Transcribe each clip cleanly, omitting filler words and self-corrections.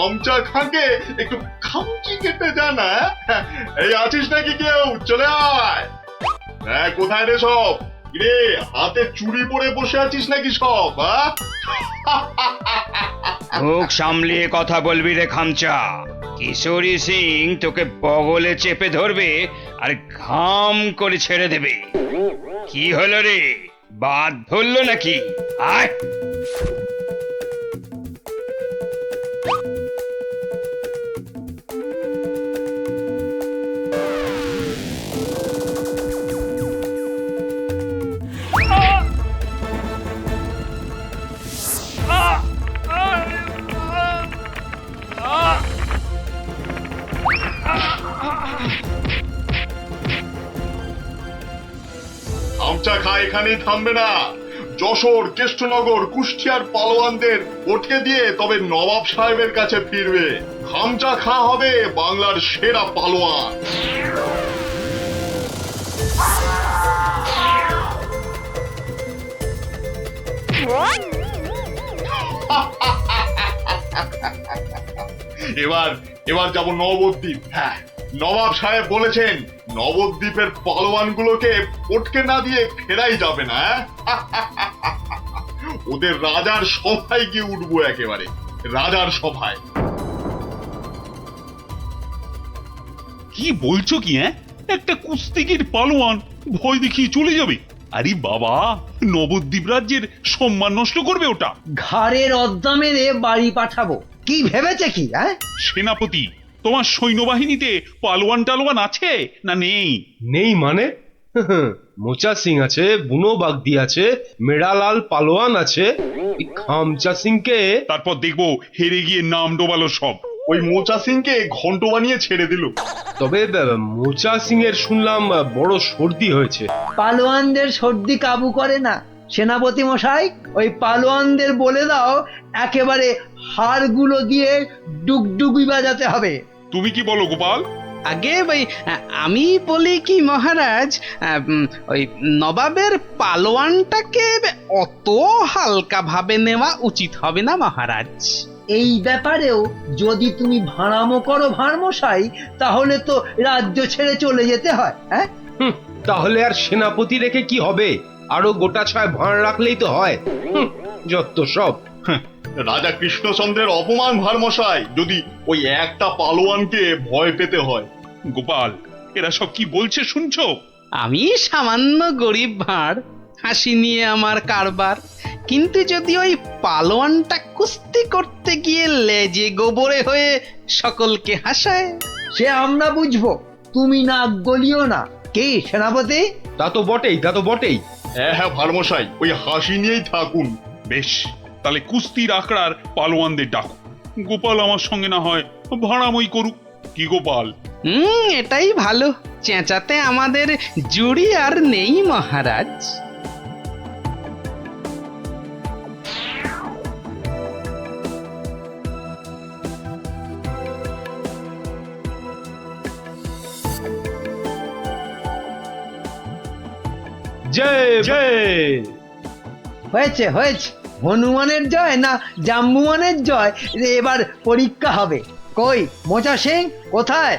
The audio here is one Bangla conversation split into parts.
খামচা খাকে একটু খামচি কেটে জানা। এই আছিস নাকি কেউ? চলে আয়। হ্যাঁ, কোথায় রে সব? রে হাতে চুড়ি পরে বসে আছিস নাকি সব? মুখ সামলিয়ে কথা বলবি রে খামচা। কিশোরী সিং তোকে বগলে চেপে ধরবে আর ঘাম করে ছেড়ে দেবে। কি হলো রে, বাদ ধরলো নাকি? আয়। খামচা খা এখানেই থামবে না। যশোর, কৃষ্ণনগর, কুষ্টিয়ার পালোয়ানদের উঠে দিয়ে তবে নবাব সাহেবের কাছে ফিরবে। খামচা খা হবে বাংলার সেরা পালোয়ান। এবার এবার যাব নবদ্বীপ। হ্যাঁ, নবাব সাহেব বলেছেন নবদ্বীপের পালোয়ানগুলোকে পটকে না দিয়ে ফেরাই যাবে না। ওদের রাজার সভায় গিয়ে উঠবো, একেবারে রাজার সভায়। কি বলছো কি? একটা কুস্তিগির পালোয়ান ভয় দেখিয়ে চলে যাবে? আরে বাবা, নবদ্বীপ রাজ্যের সম্মান নষ্ট করবে ওটা। ঘাড়ের অদ্দা মেরে বাড়ি পাঠাবো, কি ভেবেছে কি? সেনাপতি, তোমার সৈন্যবাহিনীতে পালোয়ান টালোয়ান আছে না নেই? নেই মানে? মোচা সিং আছে, বুনো বাগদি আছে, মেড়ালাল পালোয়ান আছে। এই খামচা সিংকে তারপর দেখবো হেরে গিয়ে নাম ডোবালো সব। ওই মোচা সিংকে ঘন্ট বানিয়ে ছেড়ে দিল। তবে মোচা সিং এর শুনলাম বড় সর্দি হয়েছে। পালোয়ানদের সর্দি কাবু করে না সেনাপতি মশাই। ওই পালোয়ানদের বলে দাও একেবারে হাড়গুলো দিয়ে ডুগডুগি বাজাতে হবে। তুমি কি বলো গোপাল? আগে ওই আমি বলি কি মহারাজ, ওই নবাবের পালোয়ানটাকে অত হালকা ভাবে নেওয়া উচিত হবে না মহারাজ। এই ব্যাপারেও যদি তুমি ভাঁড়ামো করো ভাঁড়মশাই, তাহলে তো রাজ্য ছেড়ে চলে যেতে হয়। তাহলে আর সেনাপতি রেখে কি হবে? আরো গোটা ছয় ভাঁড় রাখলেই তো হয়। যত সব। রাজা কৃষ্ণচন্দ্রের অপমান ভারমশাই, যদি ওই একটা পালোয়ানকে ভয় পেতে হয়। গোপাল, এরা সব কি বলছে শুনছো? আমি সামান্য গরিব ভাঁড়, হাসি নিয়ে আমার কারবার। কিন্তু যদি ওই পালোয়ানটা কুস্তি করতে গিয়ে লেজে গোবরে হয়ে সকলকে হাসায়, সে আমরা বুঝবো, তুমি নাক গলিও না। কি সেনাপতি? তা তো বটেই, তা তো বটেই। হ্যাঁ হ্যাঁ ভারমশাই, ওই হাসি নিয়েই থাকুন। বেশ, তাহলে কুস্তির আখড়ার পালোয়ানদের ডাকো। গোপাল আমার সঙ্গে না হয় ভাড়ামই করুক। কি গোপাল? এটাই ভালো। চেঁচাতে আমাদের জুড়ি আর নেই মহারাজ। জয় জয়। হয়েছে হয়েছে, হনুমানের জয় না জাম্বুয়ানের জয়, এবার পরীক্ষা হবে। কই মোচা সিং কোথায়?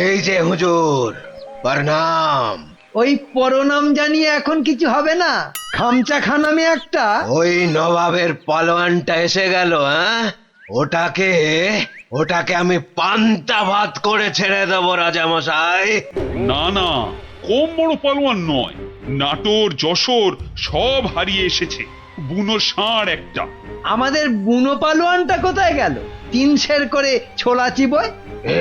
এই যে হুজুর, প্রণাম। ওই পরনাম জানিয়ে এখন কিছু হবে না। খামচা খানামে একটা। ওই নবাবের পালোয়ানটা এসে গেল। ওটাকে ওটাকে আমি পান্তা ভাত করে ছেড়ে দেবো রাজামশাই। না না, কম বড় পালোয়ান নয়। নাটোর, যশোর সব হারিয়ে এসেছে। বুনো ষাঁড় একটা। আমাদের বুনো পালোয়ানটা কোথায় গেল? 3 সের করে ছোলা চিবোয়।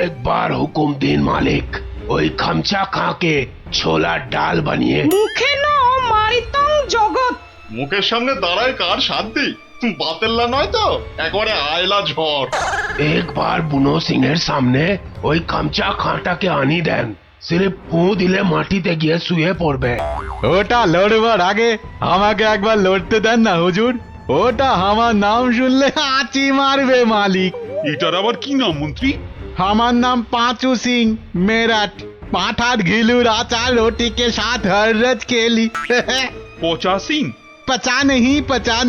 একবার হুকুম দিন মালিক, ওই খামচা খাঁকে ছোলার ডাল বানিয়ে। মুখে ন মারিতং জগৎ। মুখের সামনে দাঁড়ায় কার শান্তি? বাতেল্লা নয় তো, একবারে আয়লা ঝড়। একবার বুনো সিং এর সামনে ওই খামচা খাঁটাকে আনি দেন, সিরে ফু দিলে মাটিতে গিয়ে শুয়ে পড়বে। ওটা লড়বার আগে আমাকে একবার লড়তে দেন না হুজুর। ওটা আমার নাম শুনলে আঁচি মারবে মালিক। এটার আবার কি নাম মন্ত্রী? আমার নাম पांचू सिंह मेरठ। पाठार घिलूर आचार रोटी के साथ हर रोज केली। পচা সিং? पचा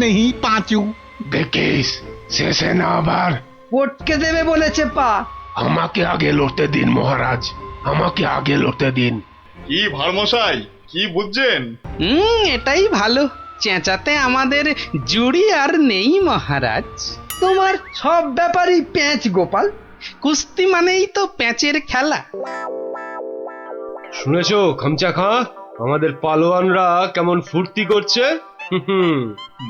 नहीं पांचू। দেখিস শেষে না আবার পটকে দেবে বলেছে পা। আমাকে আগে লড়তে দিন মহারাজ, আমাকে আগে লড়তে দিন। কি ভারমশাই, কি বুঝছেন? এটাই ভালো, চেঁচাতে আমাদের জুড়ি আর নেই মহারাজ। তোমার সব ব্যাপারই প্যাঁচ গোপাল। কুস্তি মানেই তো প্যাঁচের খেলা। শুনেছো খামচা খাঁ, আমাদের পালোয়ানরা কেমন ফুর্তি করছে? হুম,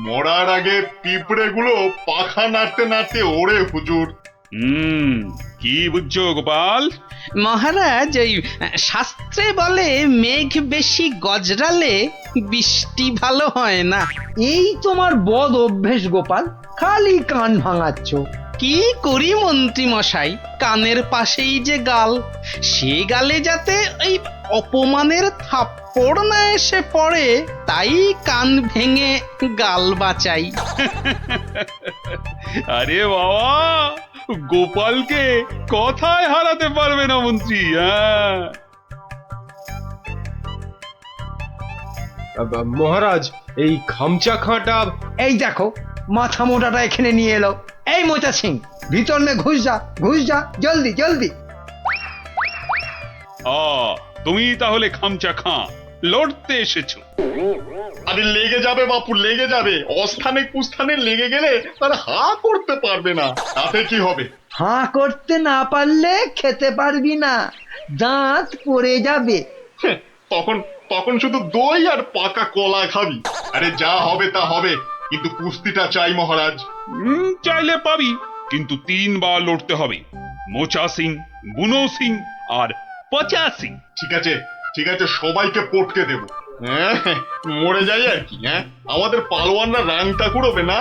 মরার আগে পিঁপড়েগুলো পাখা নাড়তে নাড়তে ওড়ে হুজুর। কি বুঝছো গোপাল? মহারাজ, ওই শাস্ত্রে বলে মেঘ বেশি গজরালে বৃষ্টি ভালো হয় না। এই তোমার বদ অভ্যেস গোপাল, খালি কান ভাঙাচ্ছ। কি করি মন্ত্রী মশাই, কানের পাশেই যে গাল, সে গালে যাতে ওই অপমানের থাপ্পড় না এসে পড়ে, তাই কান ভেঙে গাল বাঁচাই। আরে বাবা, গোপালকে কথায় হারাতে পারবে না মন্ত্রী। হ্যাঁ, মহারাজ এই খামচা খাঁটা। এই দেখো, মাথা মোটাটা এখানে নিয়ে এলো। এই মোচা সিং, ভিতর মে ঘুষ যা জলদি জলদি। তুমি তাহলে খামচা খাঁ লড়তে এসেছো? আরে লেগে যাবে বাপু, লেগে যাবে। অস্থানে কুস্থানে লেগে গেলে তার হা করতে পারবে না, তাতে কি হবে? হাঁ করতে না পারলে খেতে পারবি না, দাঁত পড়ে যাবে। হ্যাঁ, তখন তখন শুধু দই আর পাকা কলা খাবি। আরে যা হবে তা হবে, কিন্তু কুস্তিটা চাই মহারাজ। চাইলে পাবি, কিন্তু 3 বার লড়তে হবে। মোচা সিং, বুনো সিং আর পচা সিং। ঠিক আছে ঠিক আছে, সবাইকে পটকে দেব। হ্যাঁ, মরে যাই আর কি। হ্যাঁ, আমাদের পালোয়ানরা রাংটা কুড়োবে না,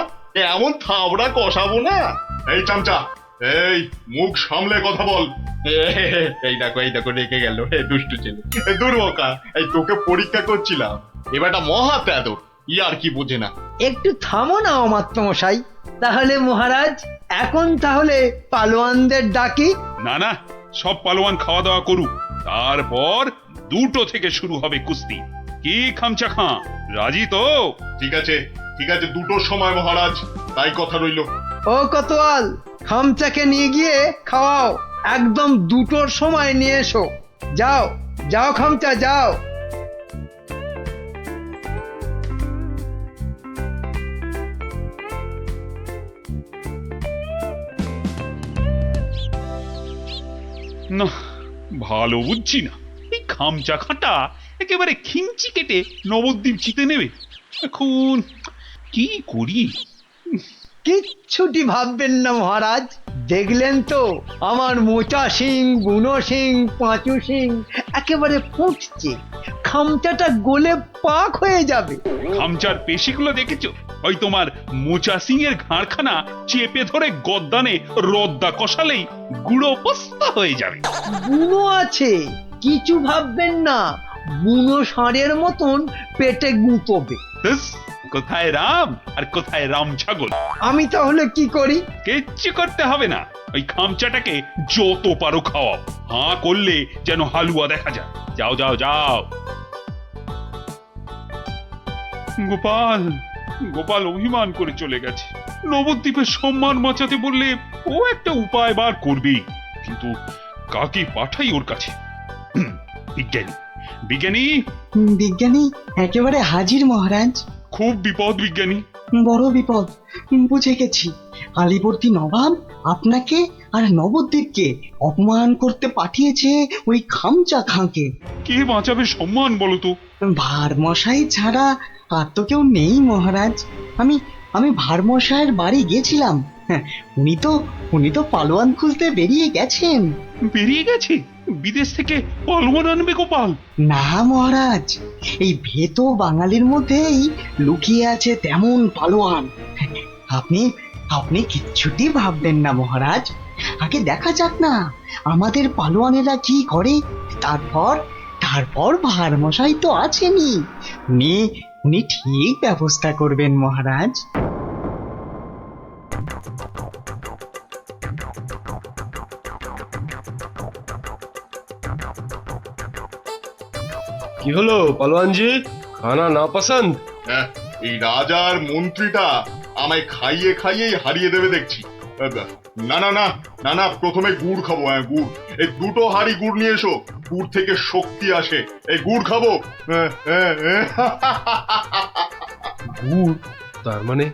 এমন থাবড়া কষাবো না। এই চামচা, এই মুখ সামলে কথা বল। এই দেখো রেখে গেল দুষ্টু ছেলে। দুর্বকা, এই তোকে পরীক্ষা করছিলাম, এবারটা মহা তেদর, আর কি বোঝে না। একটু থামো না অমাত্য মশাই। তাহলে মহারাজ, এখন তাহলে পালোয়ানদের ডাকি। না, সব পালোয়ান খাওয়া দাওয়া করুক, তারপর 2টো থেকে শুরু হবে কুস্তি। কি খামচা খাঁ, রাজি তো? ঠিক আছে 2টোর সময় মহারাজ, তাই কথা রইল। ও কোতোয়াল, খামচাকে নিয়ে গিয়ে খাওয়াও, একদম 2টোর সময় নিয়ে এসো। যাও যাও খামচা, যাও। না, ভালো বুঝছি না। এই খামচা খাঁটা একেবারে খিঞ্চি কেটে নবদ্বীপ জিতে নেবে। এখন কি করি? কিচ্ছুটি ভাববেন না মহারাজ, দেখলেন তো আমার মোচা সিং, বুনো সিং, পাঁচু সিং একেবারে ফুটছে। খামচাটা গলে পাক হয়ে যাবে। খামচার পেশিগুলো দেখেছো? ওই তোমার মোচা সিং এর ঘাড়খানা চেপে ধরে গদ্দানে রদ্দা কষালেই গুঁড়ো পস্তা হয়ে যাবে। বুনো আছে, কিছু ভাববেন না, বুনো ষাঁড়ের মতন পেটে গুঁতবে। ব্যাস, কোথায় রাম আর কোথায় রাম ছাগল। আমি তাহলে কি করি? কিচ্ছু করতে হবে না, ওই খামচাটাকে যত পারো খাওয়াও। হাঁ করলে যেন হালুয়া দেখা যায়। যাও যাও যাও। গোপাল অভিমান করে চলে গেছে। নবদ্বীপের সম্মান বাঁচাতে বললে ও একটা উপায় বার করবেই, কিন্তু কাকে পাঠাই ওর কাছে? বিজ্ঞানী বিজ্ঞানী একেবারে হাজির মহারাজ। খুব বিপদ বিজ্ঞানী। বড় বিপদ, বুঝে গেছি। আলীবর্দী নবাব আপনাকে আর নবদ্বীপকে অপমান করতে পাঠিয়েছে ওই খামচা খাঁকে। কে বাঁচাবে সম্মান বলো তো? ভারমশাই ছাড়া আর তো কেউ নেই মহারাজ। আমি ভারমশাইয়ের বাড়ি গেছিলাম। হ্যাঁ, উনি তো পালোয়ান খুঁজতে বেরিয়ে গেছেন। বেরিয়ে গেছে? বিদেশ থেকে পালোয়ান আনবে গোপাল? না মহারাজ, এই ভেতো বাঙালির মধ্যেই লুকিয়ে আছে তেমন পালোয়ান। আপনি কিচ্ছুটি ভাববেন না মহারাজ, আগে দেখা যাক না আমাদের পালোয়ানেরা কি করে। তারপর ভারমশাই তো আছেনই, উনি ঠিক ব্যবস্থা করবেন মহারাজ। কি হলো পালোয়ানজি, খানা না পছন্দ? হ্যাঁ, এই রাজার মন্ত্রীটা আমায় খাইয়ে খাইয়েই হারিয়ে দেবে দেখছি। না না না না না, প্রথমে গুড় খাবো। হ্যাঁ গুড়, এই দুটো হাঁড়ি গুড় নিয়ে এসো। গুড় থেকে শক্তি আসে, এই গুড় খাবো। গুড়? তার মানে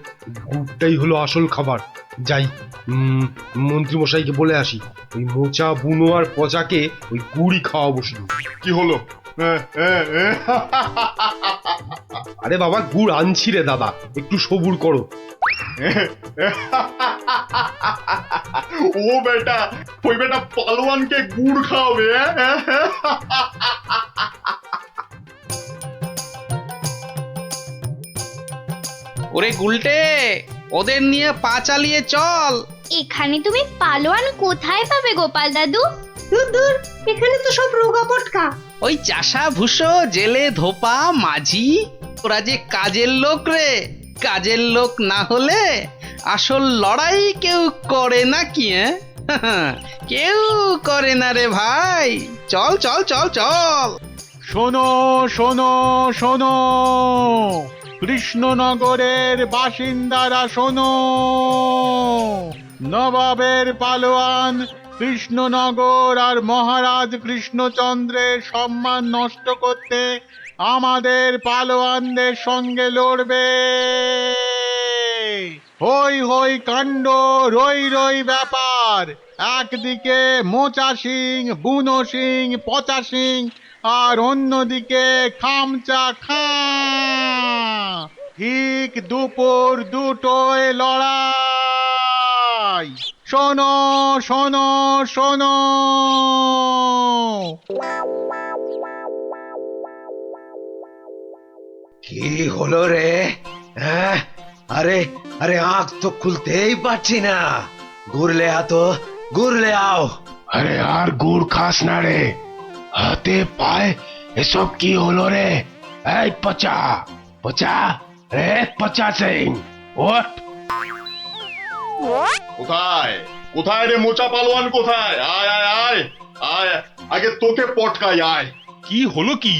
গুড়টাই হলো আসল খাবার। যাই, মন্ত্রী মশাইকে বলে আসি, ওই মোচা বুনো আর পচাকে ওই গুড়ই খাওয়াবো শুধু। কি হলো? আরে বাবা, গুড় আনছি রে দাদা, একটু সবুর করো। ও বেটা, ওই বেটা পালোয়ানকে গুড় খাওয়াবে? ওরে গুলটে, ওদের নিয়ে পা চালিয়ে চল। এখানে তুমি পালোয়ান কোথায় পাবে গোপাল দাদু? দূর, এখানে তো সব রোগা পটকা। ওই চাষা ভুষো, জেলে ধোপা, মাঝি, ওরা যে কাজের লোক রে। কাজের লোক না হলে আসল লড়াই কেউ করে না কি? কেউ করে না রে ভাই। চল চল চল চল। শোনো শোনো শোনো, কৃষ্ণনগরের বাসিন্দারা শোনো, নবাবের পালোয়ান কৃষ্ণনগর আর মহারাজ কৃষ্ণচন্দ্রের সম্মান নষ্ট করতে আমাদের পালোয়ানদের সঙ্গে লড়বে। হই হই কাণ্ড, রই রই ব্যাপার। একদিকে মোচা সিং, বুনো সিং, পচা সিং, আর অন্যদিকে খামচা খাঁ। ঠিক দুপুর দুটোয় লড়াই। শোনো শোনো শোনো। কি হলো রে? হ্যাঁ, আরে আরে আঁখ তো খুলতেই পারছি না। ঘুরলে আতো, ঘুরলে আও। আরে আর গুড় খাস না রে, হাতে পায়ে এসব কি হলো রে? এই পচা পচা, রে পচা সিং, ওঠ। কোথায় কোথায় রে মোচা পালোয়ান, কোথায়? আয় আয় আয় আয়, আগে তোকে পটকাই, আয়। কি হলো কি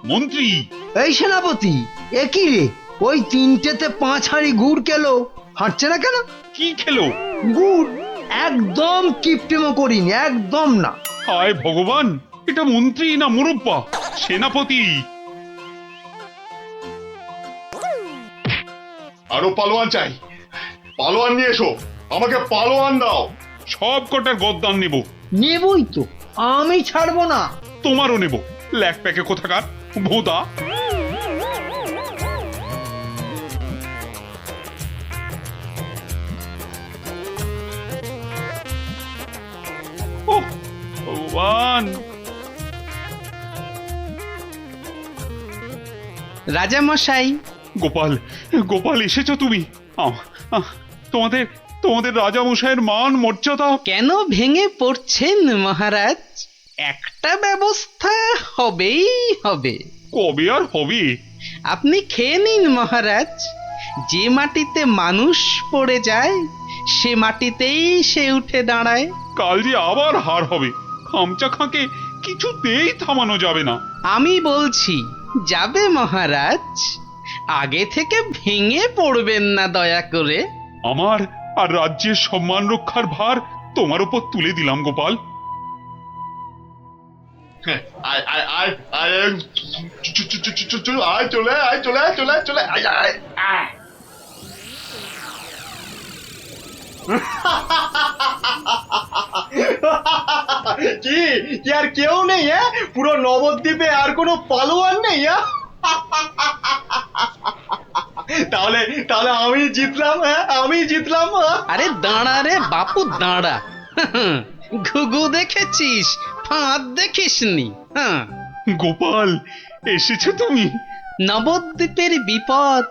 মন্ত্রী? এই সেনাপতি, এ কি রে? ওই তিনটেতে 5 হাঁড়ি গুড় কেলো, হাঁটছে না কেন? কি খেলো? গুড়। একদম কিপটেমো করিনি, একদম না। হায় ভগবান, এটা মন্ত্রী না মুরব্বা? সেনাপতি। আরো পালোয়ান চাই, পালোয়ান নিয়ে এসো, আমাকে পালোয়ান দাও। সব কটার গদ্দান নেব। নেবই তো, আমি ছাড়বো না। তোমারও নেব, ল্যাক প্যাকে কোথাকার ভোদা। ওহ ভগবান। রাজা মশাই, গোপাল, গোপাল এসেছো তুমি? তোমাদের তোমাদের রাজামশাইয়ের মান মর্যাদা কেন ভেঙে পড়ছেন মহারাজ? একটা ব্যবস্থা হবেই হবে। কবে আর হবে? আপনি খেয়ে নিন মহারাজ। যে মাটিতে মানুষ পড়ে যায়, সে মাটিতেই সে উঠে দাঁড়ায়। কাল যে আবার হার হবে। খামচা খাঁকে কিছুতেই থামানো যাবে না। আমি বলছি যাবে মহারাজ। আগে থেকে ভেঙে পড়বেন না দয়া করে। আমার আর রাজ্যের সম্মান রক্ষার ভার তোমার উপর তুলে দিলাম গোপাল। আয় আয় আয় আয়, আয় চলে আয়, চলে আয়, চলে আয়, চলে আয় আয় আয়। কি কি আর কেউ নেই? হ্যাঁ, পুরো নবদ্বীপে আর কোনো পালোয়ান নেই? তাহলে তাহলে আমি জিতলাম। হ্যাঁ, আমি জিতলাম। আরে দাঁড়া রে বাপু, দাঁড়া। ঘুঘু দেখেছিস, ফাঁদ দেখিসনি। হ্যাঁ, গোপাল এসেছো তুমি? নবদ্বীপের বিপদ,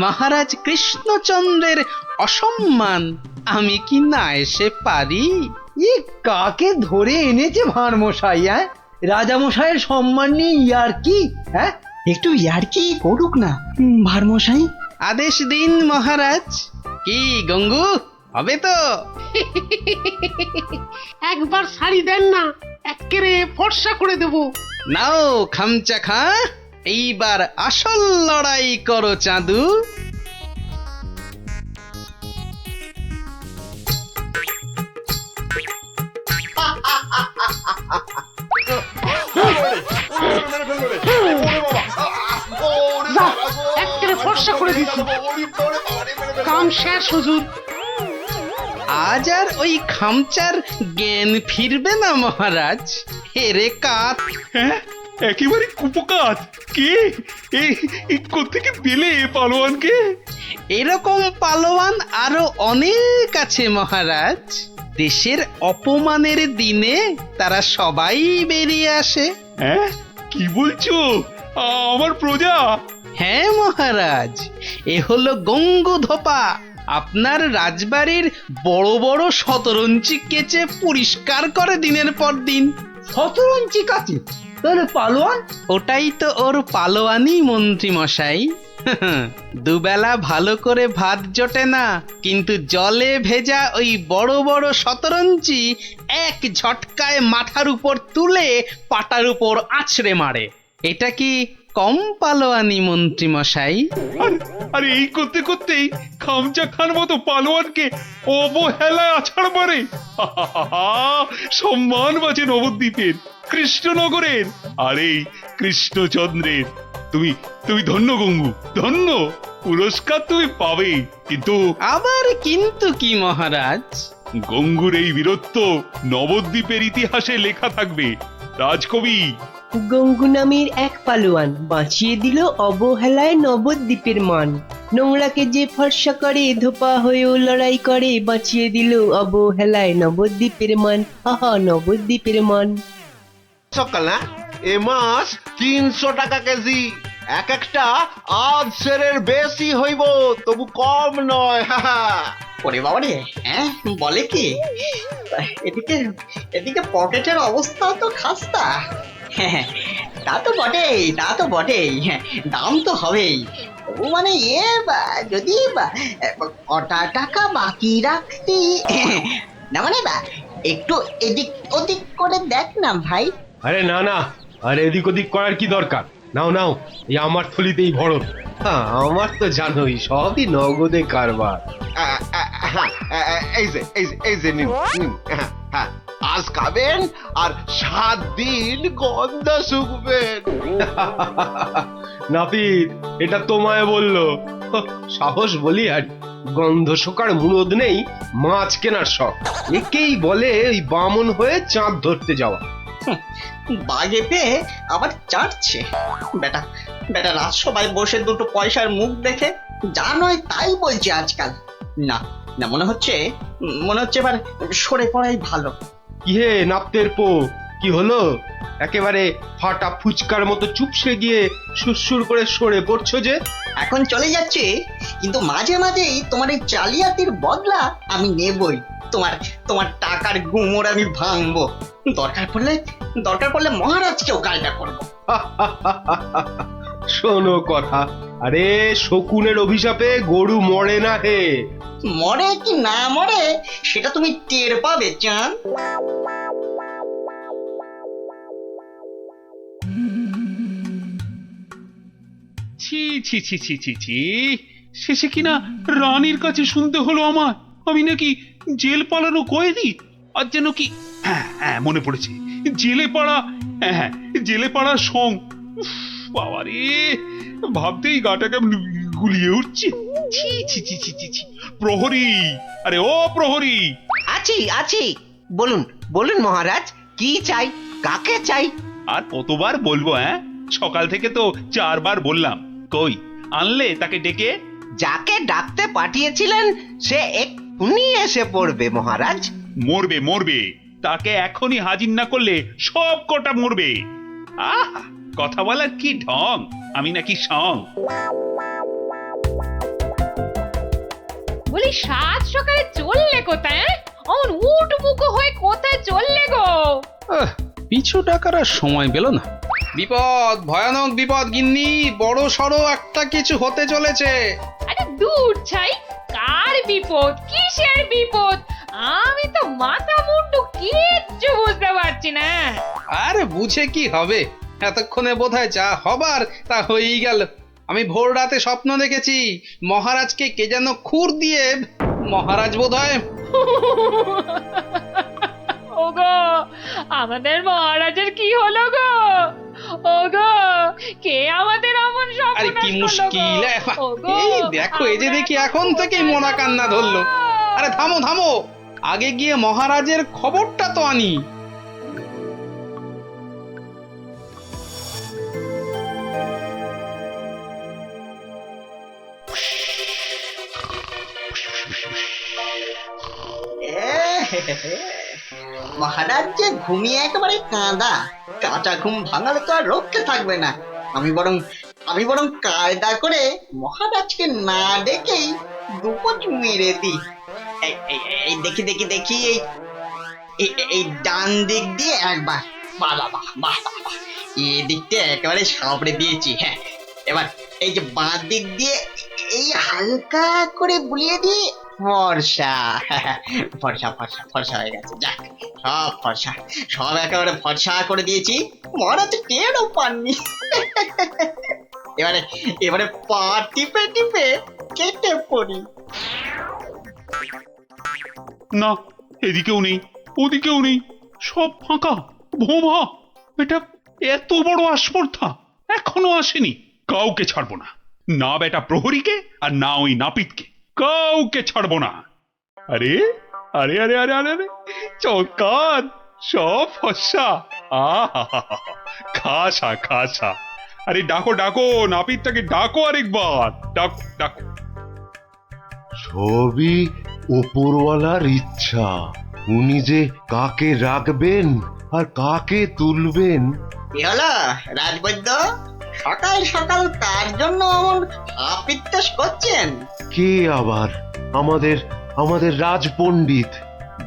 মহারাজ কৃষ্ণচন্দ্রের অসম্মান, আমি কি না এসে পারি? ই কাকে ধরে এনেছে ভাঁড় মশাই? হ্যাঁ, রাজা মশাইয়ের সম্মান নিয়ে ইয়ার্কি? হ্যাঁ, একটু ইয়ার্কি করুক না ভারমশাই। আদেশ দিন মহারাজ। কি গঙ্গু, হবে তো? একবার শাড়ি দেন না, এক্কেরে ফর্সা করে দেবো। নাও খামচা খা, এইবার আসল লড়াই করো চাঁদু। মেরে ফেললো রে। ওরে বাবা, ওরে যা, বাবা গো, এক্কেরে ফর্সা করে দিছি। ওরে বাবা রে, মেরে ফেললো। কাম শেষ হুজুর। আজ আর ওই খামচার জ্ঞান ফিরবে না মহারাজ। হেরে কাত। হ্যাঁ একেবারে কুপকাত। কে এই কোত্থেকে পেলে পালোয়ানকে? এরকম পালোয়ান আরো অনেক আছে মহারাজ। দেশের অপমানের দিনে তারা সবাই বেরিয়ে আসে। হ্যাঁ কি বলছো? আমার প্রজা? হ্যাঁ মহারাজ, এ হলো গঙ্গু ধোপা। আপনার রাজবাড়ির বড় বড় শতরঞ্চি কেচে পরিষ্কার করে দিনের পর দিন। 17 ইঞ্চি কাছে তাহলে পালোয়ান? ওটাই তো ওর পালোয়ানি মন্ত্রী মশাই। দুবেলা ভালো করে ভাত জোটে না, কিন্তু জলে ভেজা ওই বড় বড় শতরঞ্চি এক ঝটকায় মাথার উপর তুলে পাটার উপর আছড়ে মারে। এটা কি কম পালোয়ানি মন্ত্রী মশাই? আরে এই করতে করতেই খামচা খান মতো পালোয়ানকে অবহেলায় আছাড় মারে। সম্মান বাঁচে নবদ্বীপের, কৃষ্ণনগরের, আর এই কৃষ্ণচন্দ্রের। তুমি তুমি ধন্য গঙ্গু, ধন্য। পুরস্কার তুমি পাবে, কিন্তু আবার কিন্তু কি মহারাজ? গঙ্গুর এই বীরত্ব নবদ্বীপের ইতিহাসে লেখা থাকবে। রাজকবি গঙ্গু নামের এক পালোয়ান বাঁচিয়ে দিল অবহেলায় নবদ্বীপের মান। নোংরাকে যে ফর্সা করে ধোপা হয়েও লড়াই করে, বাঁচিয়ে দিল অবহেলায় নবদ্বীপের মান। আহা নবদ্বীপের মান। সকাল না এ মাছ 300 টাকা কেজি। এক একটা আধ সেরের বেশি হইব, তবু কম নয়। ওরে বাবা রে, হ্যাঁ বলে কি? এদিকে এদিকে পকেটের অবস্থা তো খাস্তা। হ্যাঁ, তা তো বটেই, তা তো বটেই। হ্যাঁ, দাম তো হবেই। তবু মানে যদি কটা টাকা বাকি রাখতি, না মানে একটু এদিক ওদিক করে দেখ না ভাই। আরে না না, আরে এদিক ওদিক করার কি দরকার? নাও নাও, এই আমার থলিতেই ভরো। হ্যাঁ আমার তো জানোই সবই নগদে কারবার। এই যে নিন নিন। হ্যাঁ, আজ খাবেন আর 7 দিন গন্ধ শুকবেন। নাপিত এটা তোমায় বললো? সাহস বলি আর গন্ধ শোকার মুরদ নেই, মাছ কেনার শখ। একেই বলে ওই বামন হয়ে চাঁদ ধরতে যাওয়া। বাগে পেয়ে আবার চাটছে বেটা। বেটা রাজসভায় বসে দুটো পয়সার মুখ দেখে যা নয় তাই বলছে আজকাল। না না, মনে হচ্ছে এবার সরে পড়াই ভালো। কি হে নাপতের পো, কি হলো? একেবারে ফাটা ফুচকার মতো চুপসে গিয়ে সুরসুর করে সরে পড়ছো যে? এখন চলে যাচ্ছে, কিন্তু মাঝে মাঝেই তোমার এই জালিয়াতির বদলা আমি নেবই। তোমার টাকার গুমর আমি ভাঙবো। দরকার পড়লে মহারাজকেও গালটা করবো। শোনো কথা, আরে শকুনের অভিশাপে গরু মরে না হে। মরে কি না মরে সেটা তুমি টের পাবে চাঁদ। ছি ছি ছি ছি ছি ছি, শেষে কিনা রানীর কাছে শুনতে হলো আমার আমি নাকি জেল পালানো কয়েদি। আর যেন কি, হ্যাঁ হ্যাঁ মনে পড়েছে, জেলে পাড়া। হ্যাঁ জেলে পাড়ার সং। বাবা রে, ভাবতেই গাটা কেমন গুলিয়ে উঠছে। ছি ছি ছি ছি ছি ছি। প্রহরী, আরে ও প্রহরী। আছি। বলুন বলুন মহারাজ, কি চাই, কাকে চাই? আর কতবার বলবো? হ্যাঁ সকাল থেকে তো 4 বার বললাম। কই আনলে তাকে ডেকে? যাকে ডাকতে পাঠিয়েছিলেন সে এক্ষুনি এসে পড়বে মহারাজ। মরবে, তাকে এখনই হাজির না করলে সব কটা মরবে। আহ, কথা বলার কি ঢং, আমি নাকি সং। বলি 7 সকালে চললে কোথায়? অমন উট বুকো হয়ে কোথায় চললে গো? পিছু টাকার আর সময় পেল না। বিপদ, ভয়ানক বিপদ গিন্নি, বড় সড়ো একটা কিছু হতে চলেছে। আরে দূর ছাই, কার বিপদ, কিসের বিপদ? আমি তো মাথা মুন্ডু কিচ্ছু বুঝতে পারছি না। আরে বুঝে কি হবে, এতক্ষণে বোধহয় যা হবার তা হয়েই গেল। আমি ভোর রাতে স্বপ্ন দেখেছি মহারাজকে কে যেন খুর দিয়ে, মহারাজ বোধহয় ওগো আমাদের মহারাজের কি হলো গো? ওগো, কে আমাদের অমন আরে কি মুশকিল! এই দেখো, এই যে দেখি এখন থেকেই মরা কান্না ধরলো। আরে থামো থামো, আগে গিয়ে মহারাজের খবরটা তো আনি। মহারাজ যে ঘুমিয়ে একেবারে কাঁদা, কাঁচা ঘুম ভাঙালে তো আর রক্ষে থাকবে না। আমি বরং কায়দা করে মহারাজকে না ডেকেই দুপোজ মেরে দিই। এই দেখি দেখি দেখি, এই ডান দিক দিয়ে একবার, বাহ বাহ বাহ বাহ বাহ, এই দিকটা একেবারে সাবড়ে দিয়েছি। হ্যাঁ, এবার এই যে বাঁ দিক দিয়ে এই হালকা করে বুলিয়ে দিই, ফর্সা ফর্সা ফর্সা ফর্সা হয়ে গেছে। যাক, সব ফর্সা, সব একেবারে ফর্সা করে দিয়েছি, মহারাজ টেরও পাননি। এবারে পা টিপে টিপে কেটে পড়ি। না, এদিকেও নেই, ওদিকেও নেই, সব ফাঁকা ভোমা। এটা এত বড় আস্পর্ধা এখনো আসেনি। কাউকে ছাড়বো না, না বেটা প্রহরীকে আর না ওই নাপিতকে, কাউকে ছাড়বো না। আরে আরে আরে আরে আরে আরে, চমৎকার, সব ফর্সা। আহা, খাসা খাসা। আরে ডাকো ডাকো, নাপিতটাকে ডাকো আরেকবার, ডাকো ডাকো। সবই ওপরওয়ালার ইচ্ছা। উনি যে কাকে রাখবেন আর কাকে তুলবেন। কি হলো রাজবৈদ্য, সকাল সকাল তার জন্য এমন আপিত্তাস করছেন? কে আবার? আমাদের রাজপণ্ডিত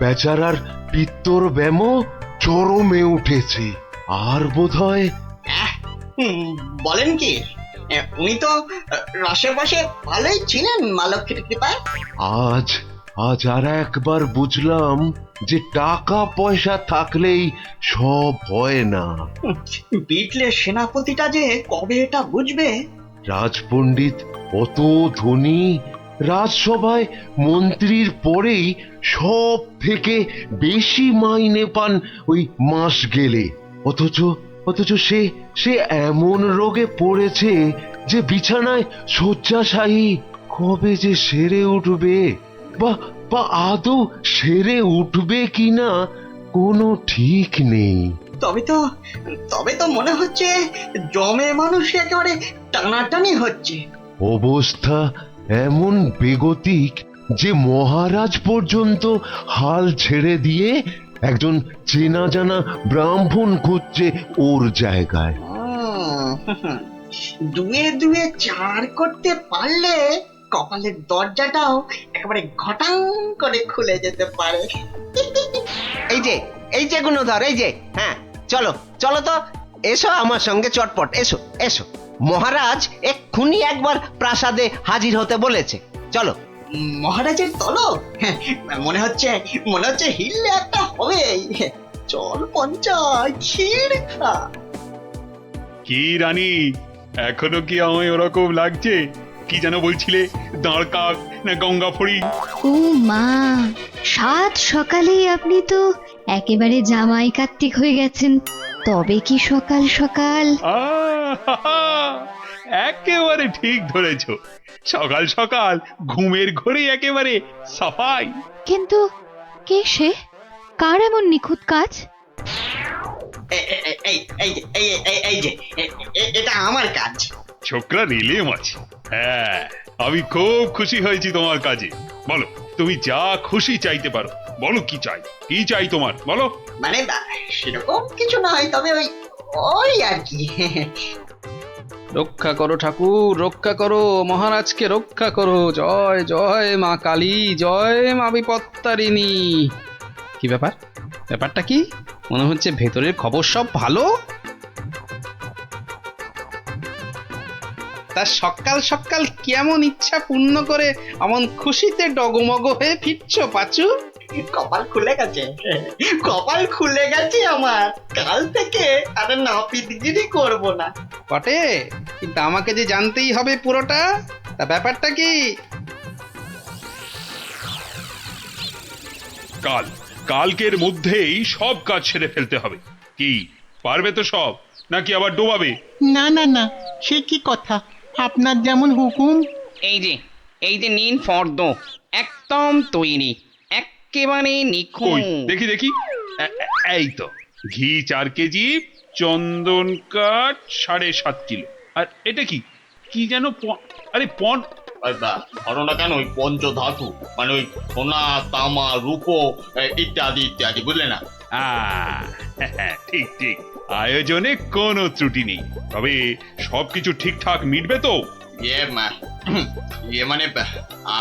বেচারার পিত্তর ব্যামো চরমে উঠেছে। আর বোধহয় বলেন কি, উনি তো রসে বসে ভালোই ছিলেন মা লক্ষ্মীর কৃপায়। আজ আর একবার বুঝলাম যে টাকা পয়সা থাকলেই সব হয় না। বিটলের সেনাপতিটা যে কবে এটা বুঝবে। রাজপণ্ডিত অত ধনী, রাজসভায় মন্ত্রীর পরেই সব থেকে বেশি মাইনে পান ওই মাস গেলে। অথচ সে এমন রোগে পড়েছে যে বিছানায় শয্যাশায়ী। কবে যে সেরে উঠবে, বা আদৌ সেরে উঠবে কিনা কোনো ঠিক নেই। তবে তো মনে হচ্ছে জমে মানুষ একেবারে টানাটানি হচ্ছে। অবস্থা এমন বেগতিক যে মহারাজ পর্যন্ত হাল ছেড়ে দিয়ে একজন চেনা জানা ব্রাহ্মণ খুঁজছে ওর জায়গায়। দুয়ে দুয়ে চার করতে পারলে কপালের দরজাটাও একেবারে ঘটাং করে খুলে যেতে পারে। এই যে গুণধর, এই যে, হ্যাঁ, চলো চলো তো, এসো আমার সঙ্গে চটপট, এসো এসো। মহারাজ এক্ষুনি একবার প্রাসাদে হাজির হতে বলেছে, চলো। মহারাজের তলব? মনে হচ্ছে হিললে একটা হবে। চল পঞ্চায়, ক্ষীর খা। কি রানী, এখনো কি আমায় ওরকম লাগছে? কি যেন বলছিলে, দাঁড় কাক না গঙ্গা ফড়ি? ও মা, সাত সকালেই আপনি তো একেবারে জামাই কার্তিক হয়ে গেছেন। তবে কি সকাল সকাল? একেবারে ঠিক ধরেছ, সকাল সকাল ঘুমের ঘরে একেবারে সাফাই। কিন্তু কে সে? কার এমন নিখুঁত কাজ? এটা আমার কাজ। ছোকরা রিলে মাছ। হ্যাঁ, আমি খুব খুশি হয়েছি তোমার কাজে। বলো, তুমি যা খুশি চাইতে পারো। বলো কি চাই তোমার, বলো। মানে সেরকম কিছু নয়, তবে ওই আর কি। রক্ষা করো ঠাকুর, রক্ষা করো, মহারাজকে রক্ষা করো। জয় জয় মা কালী, জয় মা বিপত্তারিণী। কি ব্যাপারটা কি? মনে হচ্ছে ভেতরের খবর সব ভালো। তা সকাল সকাল কেমন ইচ্ছা পূর্ণ করে এমন খুশিতে ডগমগ হয়ে ফিরছো পাচু? কপাল খুলে গেছে আমার। কাল থেকে আর নাপিতগিরি করব না। বটে, কিন্তু আমাকে যে জানতেই হবে পুরোটা। তা ব্যাপারটা কি? কালকের মধ্যেই সব কাজ সেরে ফেলতে হবে। কি পারবে তো সব, নাকি আবার ডোবাবে? না না না, সে কি কথা, আপনার যেমন হুকুম। এই যে নিন ফর্দ, একদম তৈরি, একেবারে কই নিখুঁত। দেখি দেখি, এই তো ঘি 4 কেজি, চন্দন কাঠ 7.5 কিলো। আর এটা কি কি যেন আরে ঘটনা কেন ওই পঞ্চধাতু, মানে ওই সোনা, তামা, রূপো ইত্যাদি ইত্যাদি, বুঝলে না? ঠিক ঠিক, আয়োজনে কোনো ত্রুটি নেই। তবে সবকিছু ঠিকঠাক মিটবে তো? মানে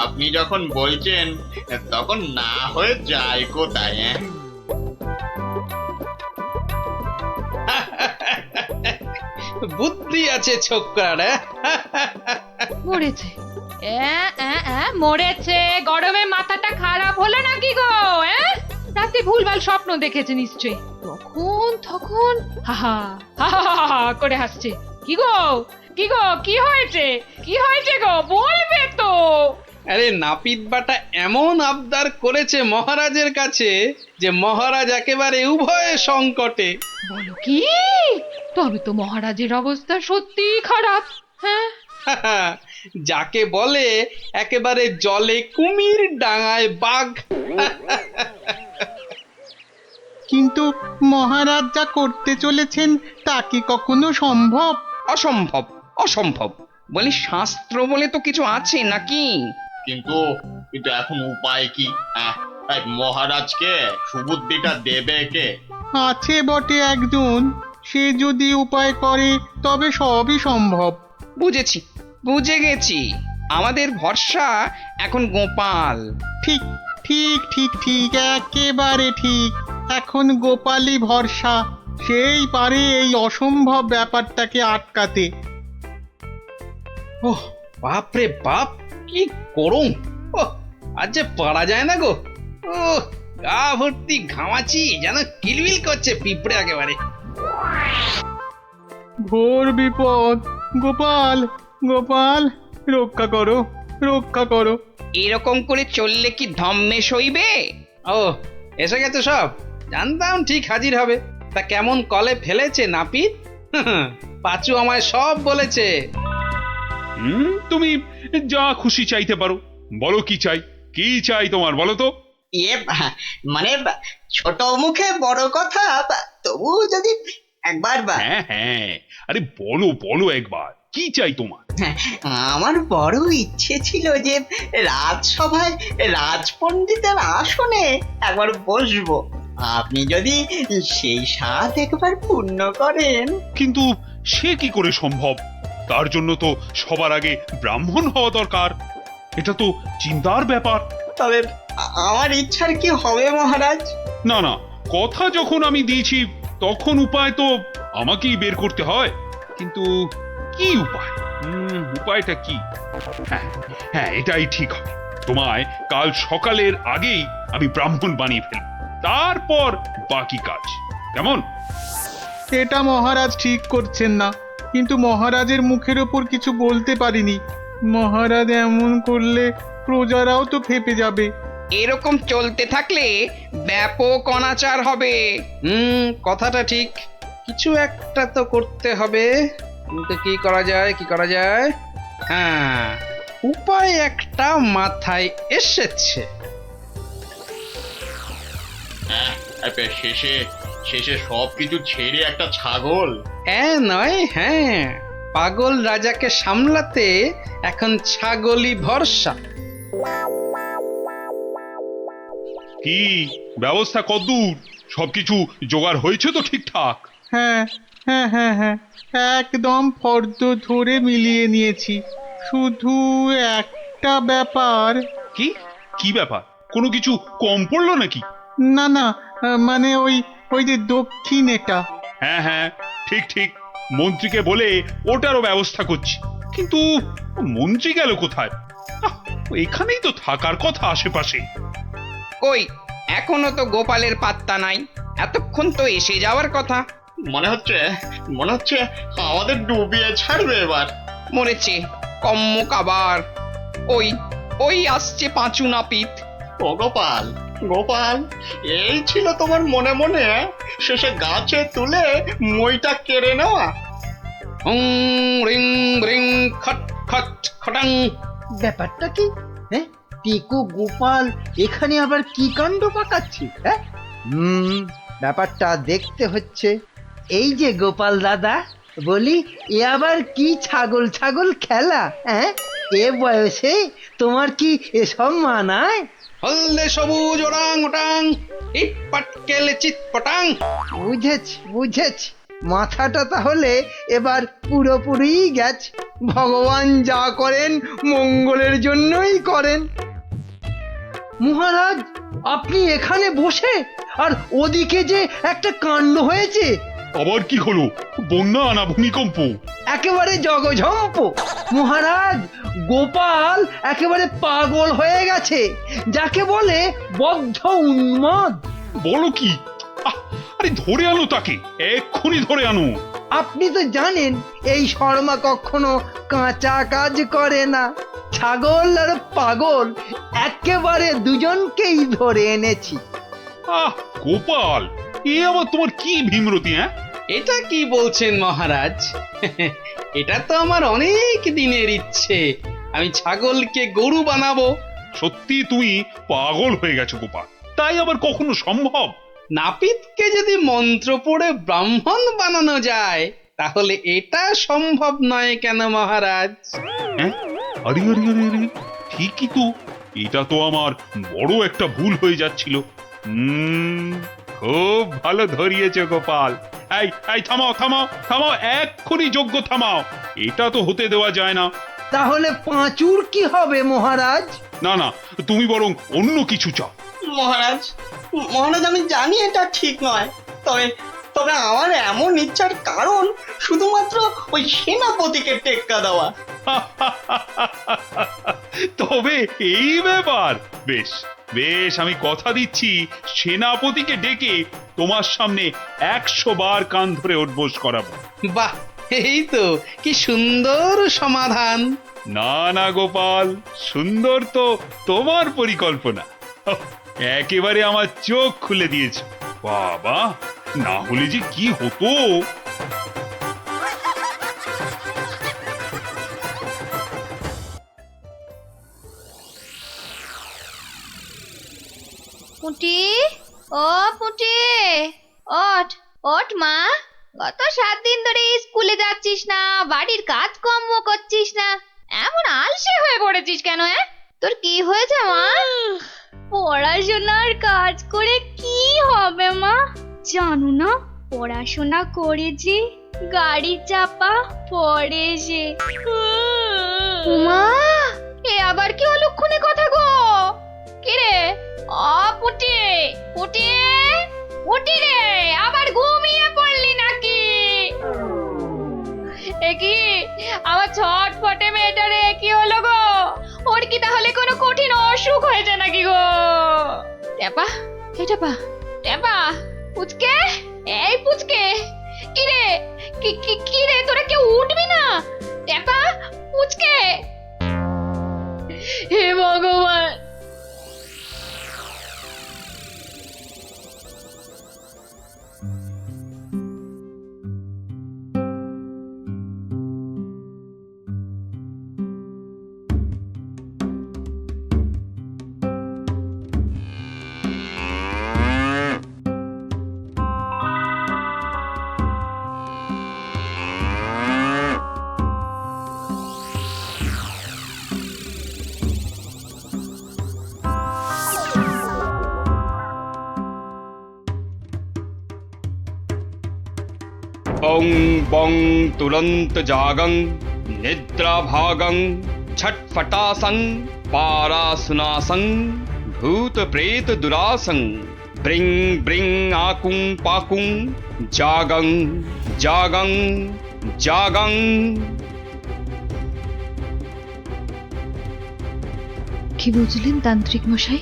আপনি যখন বলছেন তখন না হয়ে যায় কোথায়? বুদ্ধি আছে ছোকরার। মরেছে মরেছে, গরমে মাথাটা খারাপ হলো নাকি গো? রাতে ভুলভাল স্বপ্ন দেখেছে নিশ্চয়ই, তখন হা করে হাসছে। কি গো কি হয়েছে গো, বলবে তো? আরে নাপিত বাটা এমন আবদার করেছে মহারাজের কাছে যে মহারাজ একেবারে উভয় সংকটে। বলো কি? তবে তো মহারাজের অবস্থা সত্যি খারাপ। হ্যাঁ, যাকে বলে একেবারে জলে কুমির, ডাঙায় বাঘ। কিন্তু মহারাজ যা করতে চলেছেন তা কি কখনো সম্ভব? অসম্ভব, অসম্ভব বলি, শাস্ত্র বলে তো কিছু আছে নাকি? কিন্তু এখন উপায় কি? মহারাজকে সুবুদ্ধিটা দেবে কে? আছে বটে একজন, সে যদি উপায় করে তবে সবই সম্ভব। বুঝেছি, বুঝে গেছি। আমাদের ভরসা এখন গোপাল। ঠিক ঠিক ঠিক ঠিক, একেবারে ঠিক। এখন গোপালই ভরসা, সেই পারে এই অসম্ভব ব্যাপারটাকে আটকাতে। ওহ বাপরে বাপ, কি গরম! আজ যে পারা যায় না গো। ও গা ভর্তি ঘামাচি, যেন কিলবিল করছে পিঁপড়ে একেবারে। ঘোর বিপদ, গোপাল গোপাল, রক্ষা করো রক্ষা করো। এরকম করে চললে কি ধম্মে সইবে? ও এসে গেছে সব, জানতাম ঠিক হাজির হবে। তা কেমন কলে ফেলেছে নাপিত? পাঁচু আমায় সব বলেছে। তুমি যা খুশি চাইতে পারো। বলো কি চাই, কি চাই তোমার, বলো তো? মানে ছোট মুখে বড় কথা, তবু যদি একবার হ্যাঁ, আরে বলো বলো একবার, কি চাই তোমার? আমার বড় ইচ্ছে ছিল যে রাজসভায় রাজপণ্ডিতের আসনে একবার বসবো। আপনি যদি সেই স্বাদ একবার পূর্ণ করেন। কিন্তু সে কি করে সম্ভব? তার জন্য তো সবার আগে ব্রাহ্মণ হওয়া দরকার। এটা তো চিন্তার ব্যাপার। তবে আমার ইচ্ছার কি হবে মহারাজ? না না, কথা যখন আমি দিয়েছি তখন উপায় তো আমাকেই বের করতে হয়। কিন্তু কি উপায়? উপায়টা কি? হ্যাঁ, এটাই ঠিক হবে। তোমায় কাল সকালের আগেই আমি ব্রাহ্মণ বানিয়ে ফেলব, তারপর বাকি কাজ। কেমন? এটা মহারাজ ঠিক করছেন না, কিন্তু মহারাজের মুখের ওপর কিছু বলতে পারিনি। মহারাজ এমন করলে প্রজারাও তো ফেপে যাবে। এরকম চলতে থাকলে ব্যাপক অনাচার হবে। কথাটা ঠিক, কিছু একটা তো করতে হবে। কিন্তু কি করা যায়? হ্যাঁ, উপায় একটা মাথায় এসেছে। শেষে সবকিছু ছেড়ে একটা ছাগল? হ্যাঁ, পাগল রাজাকে সামলাতে এখন ছাগলই ভরসা। কি ব্যবস্থা কতদূর? সবকিছু জোগাড় হয়েছে তো ঠিকঠাক? হ্যাঁ, একদম ফর্দ ধরে মিলিয়ে নিয়েছি। শুধু একটা ব্যাপার। কি ব্যাপার? কোনো কিছু কম পড়লো নাকি? না, মানে ওই যে দক্ষিণ এটা। হ্যাঁ, ঠিক, মন্ত্রীকে বলে ওটারও ব্যবস্থা করছি। কিন্তু মন্ত্রী গেল কোথায়? এখানেই তো থাকার কথা আশেপাশে। কই, এখনো তো গোপালের পাত্তা নাই। এতক্ষণ তো এসে যাওয়ার কথা। মনে হচ্ছে আমাদের ডুবিয়ে ছাড়বে এবার। মরেছে কম্মক আবার। ওই আসছে পাঁচু নাপিত। ও গোপাল, গোপাল, এই ছিল তোমার মনে মনে শেষে গাছে তুলে মইটা কেড়ে নেওয়া? রিং রিং খট খট খটাং। ব্যাপারটা কি? হ্যাঁ, টিকু গোপাল এখানে আবার কি কাণ্ড পাকাচ্ছি? হ্যাঁ, ব্যাপারটা দেখতে হচ্ছে। এই যে গোপাল দাদা, বলি এ আবার কি ছাগল ছাগল খেলা? হ্যাঁ, এ বয়সে তোমার কি এসব মানায়? হলদে সবুজ ওরাং ওটাং, ইট পাটকেল চিত পটাং। বুঝেছি বুঝেছি, মাথাটা তাহলে এবার পুরোপুরি গেছে। ভগবান যা করেন মঙ্গলের জন্যই করেন। মহারাজ, আপনি এখানে বসে আর ওদিকে যে একটা কাণ্ড হয়েছে। আবার কি হলো? বন্যা না ভূমিকম্প? একেবারে জগঝম্প। মহারাজ, গোপাল একেবারে পাগল হয়ে গেছে, যাকে বলে বদ্ধ উন্মাদ। বলো কি? আরে ধরে আনো তাকে, এক্ষুনি ধরে আনো। আপনি তো জানেন এই শর্মা কখনো কাঁচা কাজ করে না। ছাগল আর পাগল একেবারে দুজনকেই ধরে এনেছি। গোপাল, এ আবার তোমার কি ভীমরতি? হ্যাঁ, এটা কি বলছেন মহারাজ? এটা তো আমার অনেক দিনের ইচ্ছে, আমি ছাগলকে গরু বানাবো। সত্যি তুমি পাগল হয়ে গেছো গোপাল, তাই আবার কখনো সম্ভব? নাপিতকে যদি মন্ত্র পড়ে ব্রাহ্মণ বানানো যায়, তাহলে এটা সম্ভব নয় কেন মহারাজ? হ্যাঁ, আরে আরে আরে আরে, ঠিকই তো। এটা তো আমার বড় একটা ভুল হয়ে যাচ্ছিল। খুব ভালো ধরিয়েছো গোপাল। এই এই, থামাও থামাও থামাও, এক্ষুনি যজ্ঞ থামাও। এটা তো হতে দেওয়া যায় না। তাহলে পাঁচুর কি হবে মহারাজ? না না, তুমি বরং অন্য কিছু চাও। মহারাজ, মহারাজ, আমি জানি এটা ঠিক নয়, তবে তবে আমার এমন ইচ্ছার কারণ শুধুমাত্র ওই সেনাপতিকে টেক্কা দেওয়া। তবে এই ব্যাপার, বেশ বেশ, আমি কথা দিচ্ছি সেনাপতিকে ডেকে তোমার সামনে 100 বার কান ধরে উঠবোস করাবো। বাহ, এই তো কি সুন্দর সমাধান। না না গোপাল, সুন্দর তো তোমার পরিকল্পনা। একেবারে আমার চোখ খুলে দিয়েছে। বাবা, না হলে যে কি হতো। পুটি, ও পুটি, ওঠ ওঠ মা। গত 7 দিন ধরে স্কুলে যাচ্ছিস না, বাড়ির কাজকর্ম করছিস না, এমন আলসে হয়ে পড়েছিস কেন? তোর কি হয়েছে মা? পড়াশোনার কাজ করে কি হবে মা? জানো না, পড়াশোনা করে যে গাড়ি চাপা পড়ে যে। মা, এ আবার কি অলক্ষণে কথা গো? কি রে? পুটি পুটি পুটি রে, আবার ঘুমিয়ে পড়লি নাকি? এ কি আমার ছটফটে মেয়েটা রে, কি হলো গো? ওর কি তাহলে কোনো কঠিন অসুখ হয়েছে নাকি গো? টেপা, এই টেপা, টেপা, পুচকে, এই পুচকে, কি রে কি রে, তোরা কেউ উঠবি না? টেপা, পুচকে, হে ভগবান। ওং বং তুরন্ত জাগং নিদ্রা ভাগং ছটফটাসং পারাসুনাসং ভূত প্রেত দুরাসং ব্রিং ব্রিং আকুং পাকুং জাগং জাগং জাগং। কি বুঝলেন তান্ত্রিক মশাই?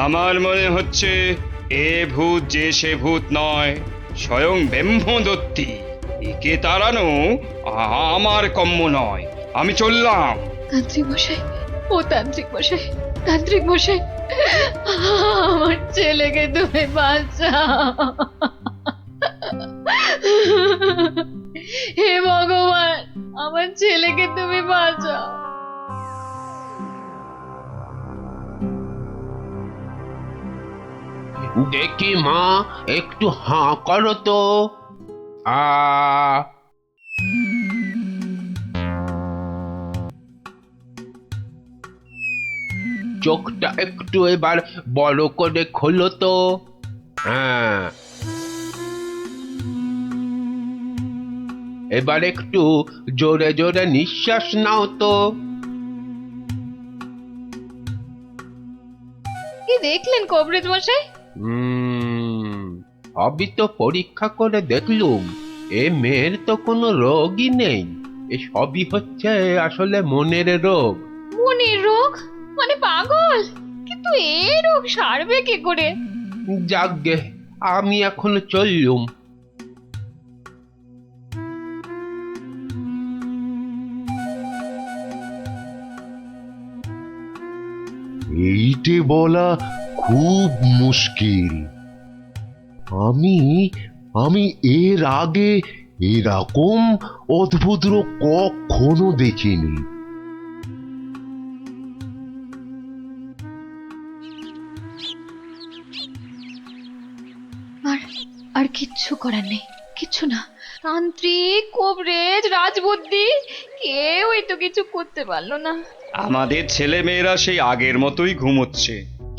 আমার মনে হচ্ছে এ ভূত যে সে ভূত নয়, স্বয়ং ব্রহ্মদত্তী। একে তাড়ানো আমার কম্য নয়। আমি চললাম। তান্ত্রিক মশাই, ও তান্ত্রিক মশাই, তান্ত্রিক মশাই, আমার ছেলেকে তুমি বাঁচাও। হে ভগবান, আমার ছেলেকে তুমি বাঁচাও। দেখি মা, একটু হাঁ করো তো। চোখটা একটু এবার বড় করে খোলো তো। হ্যাঁ, এবার একটু জোরে জোরে নিঃশ্বাস নাও তো। কি দেখলেন কবরেজ মশাই? সবই তো পরীক্ষা করে দেখলুম, এ মেয়ের তো কোনো রোগই নেই। এ সবই হচ্ছে আসলে মনের রোগ। মনের রোগ মানে পাগল? কিন্তু এই রোগ সারবে কি করে? যাকগে, আমি এখন চললুম। এইটে বলা খুব মুশকিল। আমি আমি এর আগে এরকম অদ্ভুত রোগ কখনো দেখিনি। আর কিচ্ছু করার নেই, কিচ্ছু না। তান্ত্রিক, কবরেজ, রাজবুদ্ধি কেউই তো কিছু করতে পারলো না। আমাদের ছেলে মেয়েরা সেই আগের মতোই ঘুমোচ্ছে।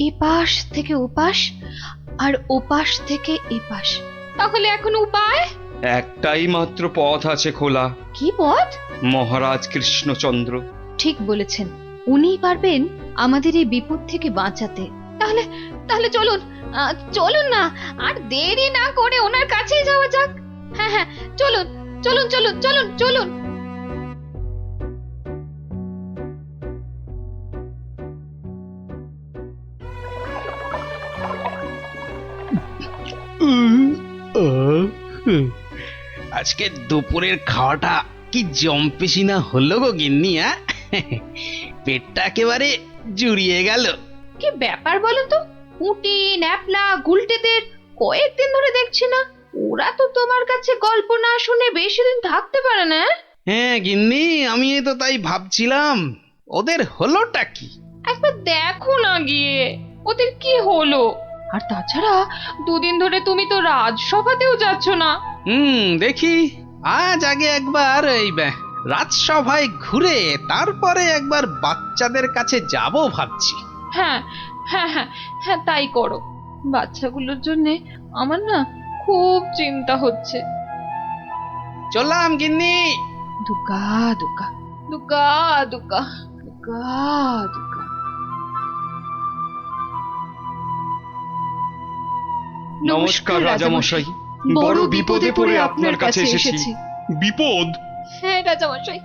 এপাশ থেকে ওপাশ আর ওপাশ থেকে এপাশ। তাহলে এখন উপায়? একটাই মাত্র পথ আছে খোলা। কি পথ? মহারাজ কৃষ্ণচন্দ্র। ঠিক বলেছেন, উনিই পারবেন আমাদের এই বিপদ থেকে বাঁচাতে। তাহলে তাহলে চলুন, চলুন না, আর দেরি না করে ওনার কাছেই যাওয়া যাক। হ্যাঁ হ্যাঁ, চলুন চলুন চলুন চলুন চলুন। আজকে দুপুরের খাওয়াটা কি জম্পেশি না হলো গো গিন্নি? পেটটা একেবারে জুড়িয়ে গেল। কি ব্যাপার বলো তো? পুঁটি, ন্যাপলা, গুলটেদের কয়েকদিন ধরে দেখছি না। ওরা তো তোমার কাছে গল্প না শুনে বেশি দিন থাকতে পারে না। হ্যাঁ গিন্নি, আমি তো তাই ভাবছিলাম, ওদের হলোটা কি? একবার দেখো না গিয়ে ওদের কি হলো। আর তাছাড়া দুদিন ধরে তুমি তো রাজসভাতেও যাচ্ছ না। দেখি আজ আগে একবার এই রাজসভায় ঘুরে তারপরে একবার বাচ্চাদের কাছে যাব ভাবছি। হ্যাঁ হ্যাঁ হ্যাঁ হ্যাঁ, তাই করো। বাচ্চাগুলোর জন্য আমার না খুব চিন্তা হচ্ছে। চললাম গিন্নি। দুর্গা দুর্গা দুর্গা দুর্গা দুর্গা দুর্গা। নমস্কার রাজামশাই, বড় বিপদে পড়ে আপনার কাছে এসেছি। বিপদ? হ্যাঁ রাজামশাই,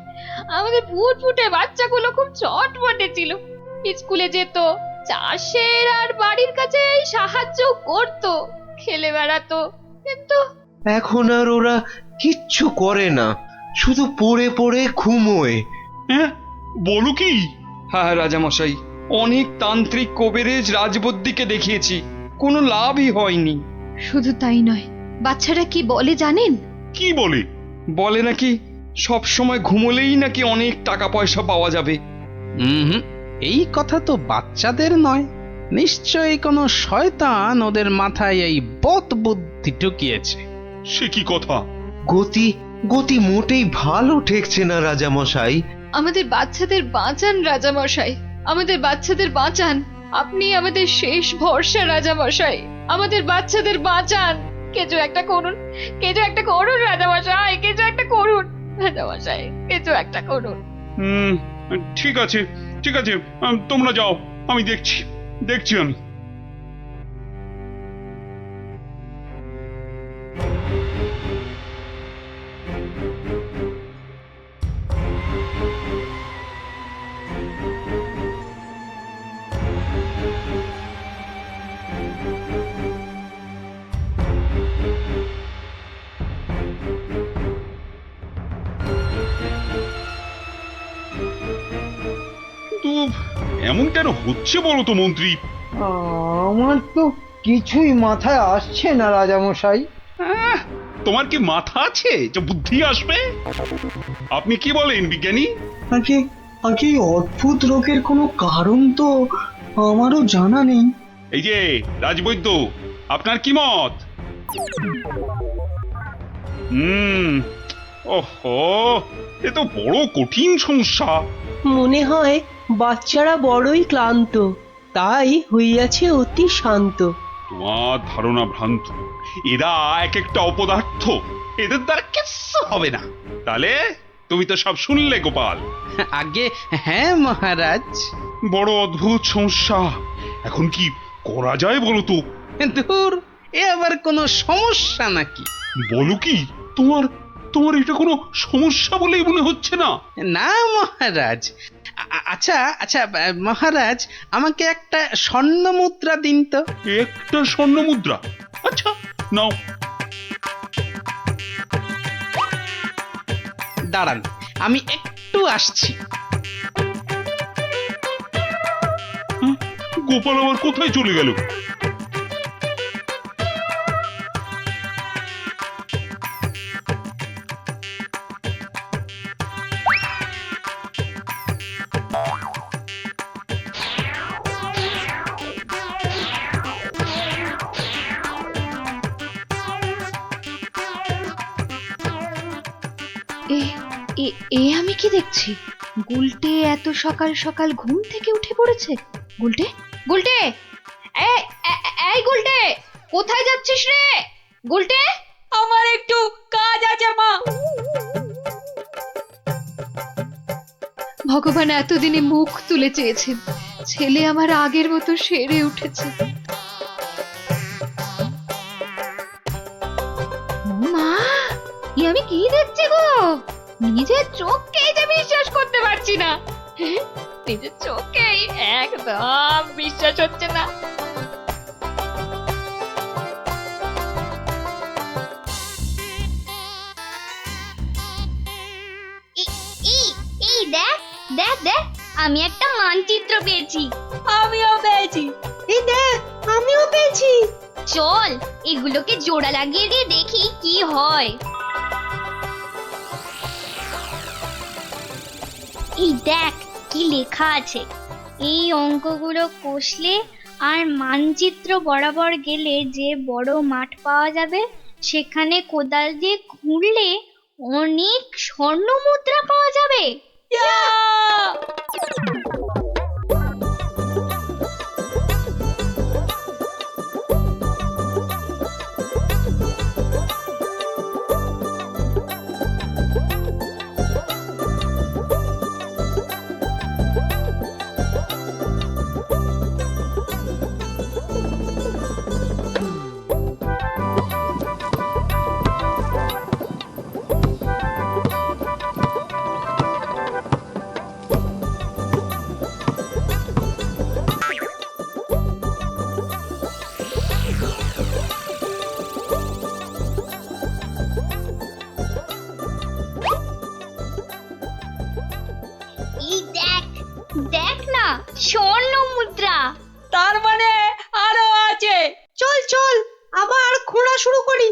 আমাদের ফুটফুটে বাচ্চাগুলো খুব চটপটে ছিল। স্কুলে যেত, চাষের আর বাড়ির কাছে সাহায্য করত, খেলে বেড়াতো, কিন্তু এখন আর ওরা কিচ্ছু করে না, শুধু পড়ে পড়ে ঘুমোয়। হ্যাঁ বলো কি? হ্যাঁ রাজামশাই, অনেক তান্ত্রিক, কবিরাজ, রাজবুদ্ধিকে দেখিয়েছি, কোনো লাভই হয়নি। শুধু তাই নয়, বাচ্চারা কি বলে জানেন? কি বলে? বলে নাকি সব সময় ঘুমোলেই নাকি অনেক টাকা পয়সা পাওয়া যাবে। এই কথা তো বাচ্চাদের নয়, নিশ্চয়ই কোনো শয়তান ওদের মাথায় এই বদ বুদ্ধি ঢুকিয়েছে। সে কি কথা? গতি গতি মোটেই ভালো ঠেকছে না রাজামশাই। আমাদের বাচ্চাদের বাঁচান রাজামশাই, আমাদের বাচ্চাদের বাঁচান। আপনি আমাদের শেষ ভরসা রাজামশাই, আমাদের বাচ্চাদের বাঁচান। কিছু একটা করুন, কিছু একটা করুন রাজামশাই, কিছু একটা করুন রাজামশাই, কিছু একটা করুন। ঠিক আছে ঠিক আছে, তোমরা যাও, আমি দেখছি আমি। এমন কেন হচ্ছে বলো তো মন্ত্রী? আমার তো কিছুই মাথায় আসছে না রাজামশাই। তোমার কি মাথা আছে যে বুদ্ধি আসবে? আপনি কি বলেন বিজ্ঞানী? আগে আগে এই অদ্ভুত রোগের কোনো কারণ তো আমারও জানা নেই। এই যে রাজবৈদ্য, আপনার কি মত? ওহো, এ তো বড় কঠিন সমস্যা। মনে হয় বাচ্চারা বড়ই ক্লান্ত, তাই হইয়াছে অতি শান্ত। তোমার ধারণা ভ্রান্ত। এরা এক একটা অপদার্থ, এদের দ্বারা কিচ্ছু হবে না। তাহলে তুমি তো সব শুনলে গোপাল। আগে হ্যাঁ মহারাজ। বড় অদ্ভুত সমস্যা, এখন কি করা যায় বলো তো? ধুর, এ আবার কোনো সমস্যা নাকি? বলো কি, তোমার তোমার এটা কোনো সমস্যা বলেই মনে হচ্ছে না? না মহারাজ। আচ্ছা আচ্ছা মহারাজ, আমাকে একটা স্বর্ণ মুদ্রা দিন তো। একটা স্বর্ণ মুদ্রা? আচ্ছা নাও। দাঁড়ান, আমি একটু আসছি। গোপাল আবার কোথায় চলে গেল? এ আমি কি দেখছি? গুলটে এত সকাল সকাল ঘুম থেকে উঠে পড়েছে। গুলটে, গুলটে, এই গুলটে, কোথায় যাচ্ছিস রে? গুলটে, আমার একটু কাজ আছে মা। ভগবান এতদিনে মুখ তুলে চেয়েছেন, ছেলে আমার আগের মতো সেরে উঠেছে। মা, আমি কি দেখছি গো? নিজের চোখকেই যে বিশ্বাস করতে পারছি না। নিজের চোখেই একদম বিশ্বাস হচ্ছে না। এই দেখ দেখ দেখ, আমি একটা মানচিত্র পেয়েছি। আমিও পেয়েছি। এই দেখ, আমিও পেয়েছি। চল এগুলোকে জোড়া লাগিয়ে দিয়ে দেখি কি হয়। এই দেখ কি লেখা আছে। এই অঙ্কগুলো কষলে আর মানচিত্র বরাবর গেলে যে বড় মাঠ পাওয়া যাবে, সেখানে কোদাল দিয়ে খুঁড়লে অনেক স্বর্ণ মুদ্রা পাওয়া যাবে। দেখ না, স্বর্ণ মুদ্রা। তার মানে আরো আছে। চল চল, আবার খোঁড়া শুরু করি।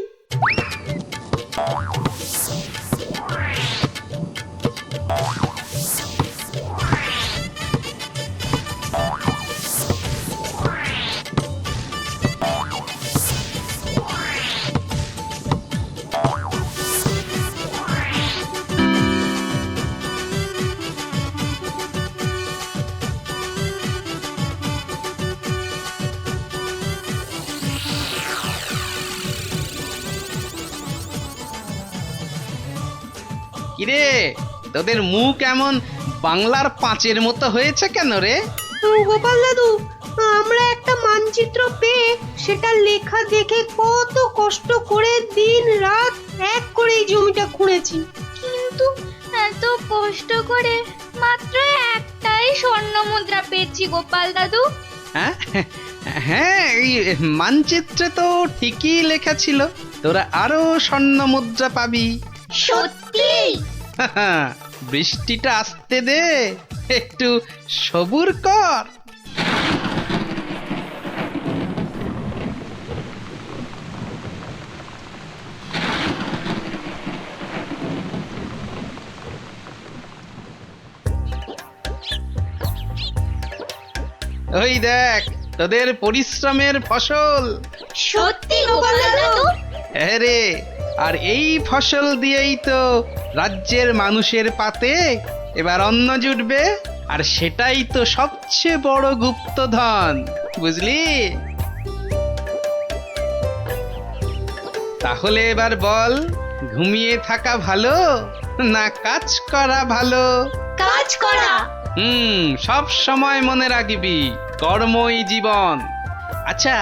কিরে, তোদের মুখ এমন বাংলার পাঁচের মতো হয়েছে কেন রে? গোপাল দাদু, আমরা একটা মানচিত্র পেয়ে সেটা লেখা দেখে কত কষ্ট করে দিন রাত এক করে এই জমিটা খুঁড়েছি, কিন্তু এত কষ্ট করে মাত্র একটাই স্বর্ণ মুদ্রা পেয়েছি গোপাল দাদু। হ্যাঁ হ্যাঁ, এই মানচিত্রে তো ঠিকই লেখা ছিল তোরা আরো স্বর্ণ মুদ্রা পাবি। সত্যি? বৃষ্টিটা আসতে দে, একটু সবুর কর। ওই দেখ তোদের পরিশ্রমের ফসল। সত্যি গোপাল দাদু? হ্যাঁ রে, আর এই ফসল দিয়েই তো রাজ্যের মানুষের পাতে এবার অন্ন জুটবে, আর সেটাই তো সবচেয়ে বড় গুপ্তধন, বুঝলি? তাহলে এবার বল, ঘুমিয়ে থাকা ভালো না কাজ করা ভালো? কাজ করা। সব সময় মনে রাখবি, কর্মই জীবন। আচ্ছা,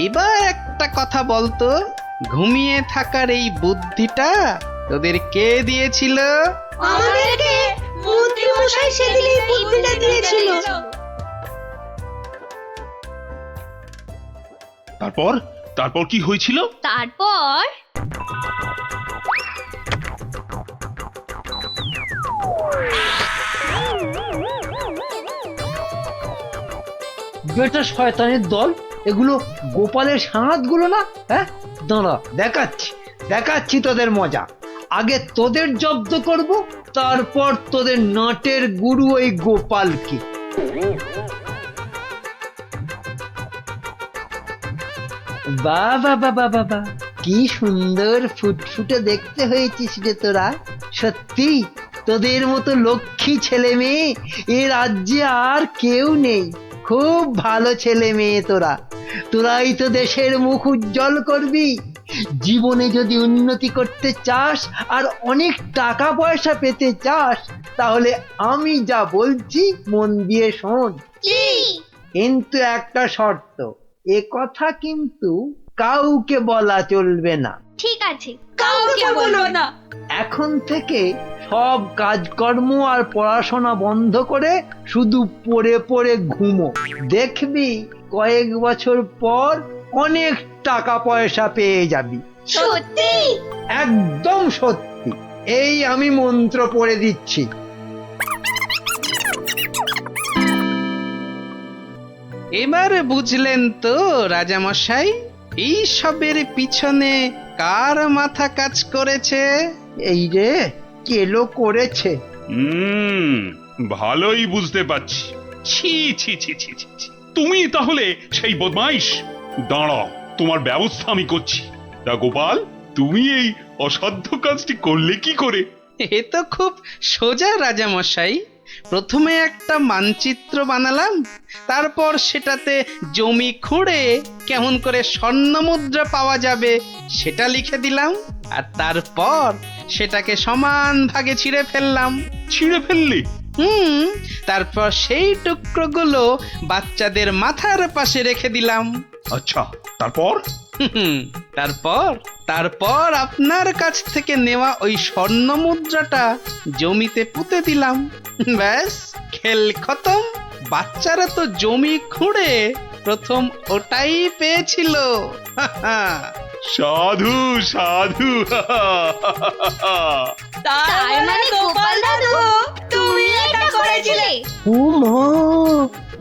এবার একটা কথা বলতো, ঘুমিয়ে থাকার এই বুদ্ধিটা তোদের কে দিয়েছিল? আমাদেরকে মন্ত্রী মশাই সেদিন এই বুদ্ধিটা দিয়েছিল। তারপর তারপর কি হয়েছিল? তারপর বেটা শয়তানের দল, এগুলো গোপালের সাঁতগুলো না? হ্যাঁ, দাঁড়া দেখাচ্ছি দেখাচ্ছি তোদের মজা। আগে তোদের জব্দ করব, তারপর তোদের নাটের গুরু ওই গোপালকে। বাবা বাবা বাবা, কি সুন্দর ফুটফুটে দেখতে হয়েছিস রে তোরা। সত্যি তোদের মতো লক্ষ্মী ছেলে মেয়ে এ রাজ্যে আর কেউ নেই। খুব ভালো ছেলে মেয়ে তোরা, তোরাই তো দেশের মুখ উজ্জ্বল করবি। জীবনে যদি উন্নতি করতে চাস আর অনেক টাকা পয়সা পেতে চাস, তাহলে আমি যা বলছি মন দিয়ে শোন। কিন্তু একটা শর্ত, এ কথা কিন্তু কাউকে বলা চলবে না। ঠিক আছে, কাউকে বলবো না। এখন থেকে সব কাজকর্ম আর পড়াশোনা বন্ধ করে শুধু পড়ে পড়ে ঘুমো। দেখবি কয়েক বছর পর অনেক টাকা পয়সা পেয়ে যাবি। সত্যি? একদম সত্যি। এই আমি মন্ত্র পড়ে দিচ্ছি। এবার বুঝলেন তো রাজামশাই, এই সবের পিছনে কার মাথা কাজ করেছে? এই রে, কেলো করেছে। ভালোই বুঝতে পারছি। ছি ছি ছি ছি ছি ছি। তুমি তাহলে সেই বদমাইশ? দাঁড়াও, তোমার ব্যবস্থা আমি করছি। তা গোপাল, তুমি এই অসাধ্য কাজটি করলে কি করে? এ তো খুব সোজা রাজামশাই। প্রথমে একটা মানচিত্র বানালাম, তারপর সেটাতে জমি খুঁড়ে কেমন করে স্বর্ণ মুদ্রা পাওয়া যাবে সেটা লিখে দিলাম, আর তারপর সেটাকে সমান ভাগে ছিঁড়ে ফেললাম। ছিঁড়ে ফেললি? তারপর সেই টুকরোগুলো বাচ্চাদের মাথার পাশে রেখে দিলাম। আচ্ছা, তারপর? তারপর তারপর আপনার কাছ থেকে নেওয়া ওই স্বর্ণ মুদ্রাটা জমিতে পুঁতে দিলাম। ব্যাস, খেল খতম। বাচ্চারা তো জমি খুঁড়ে প্রথম ওটাই পেয়েছিল। সাধু সাধু। তার মানে গোপাল দাদু তুমি এটা করেছিলে? ও মা,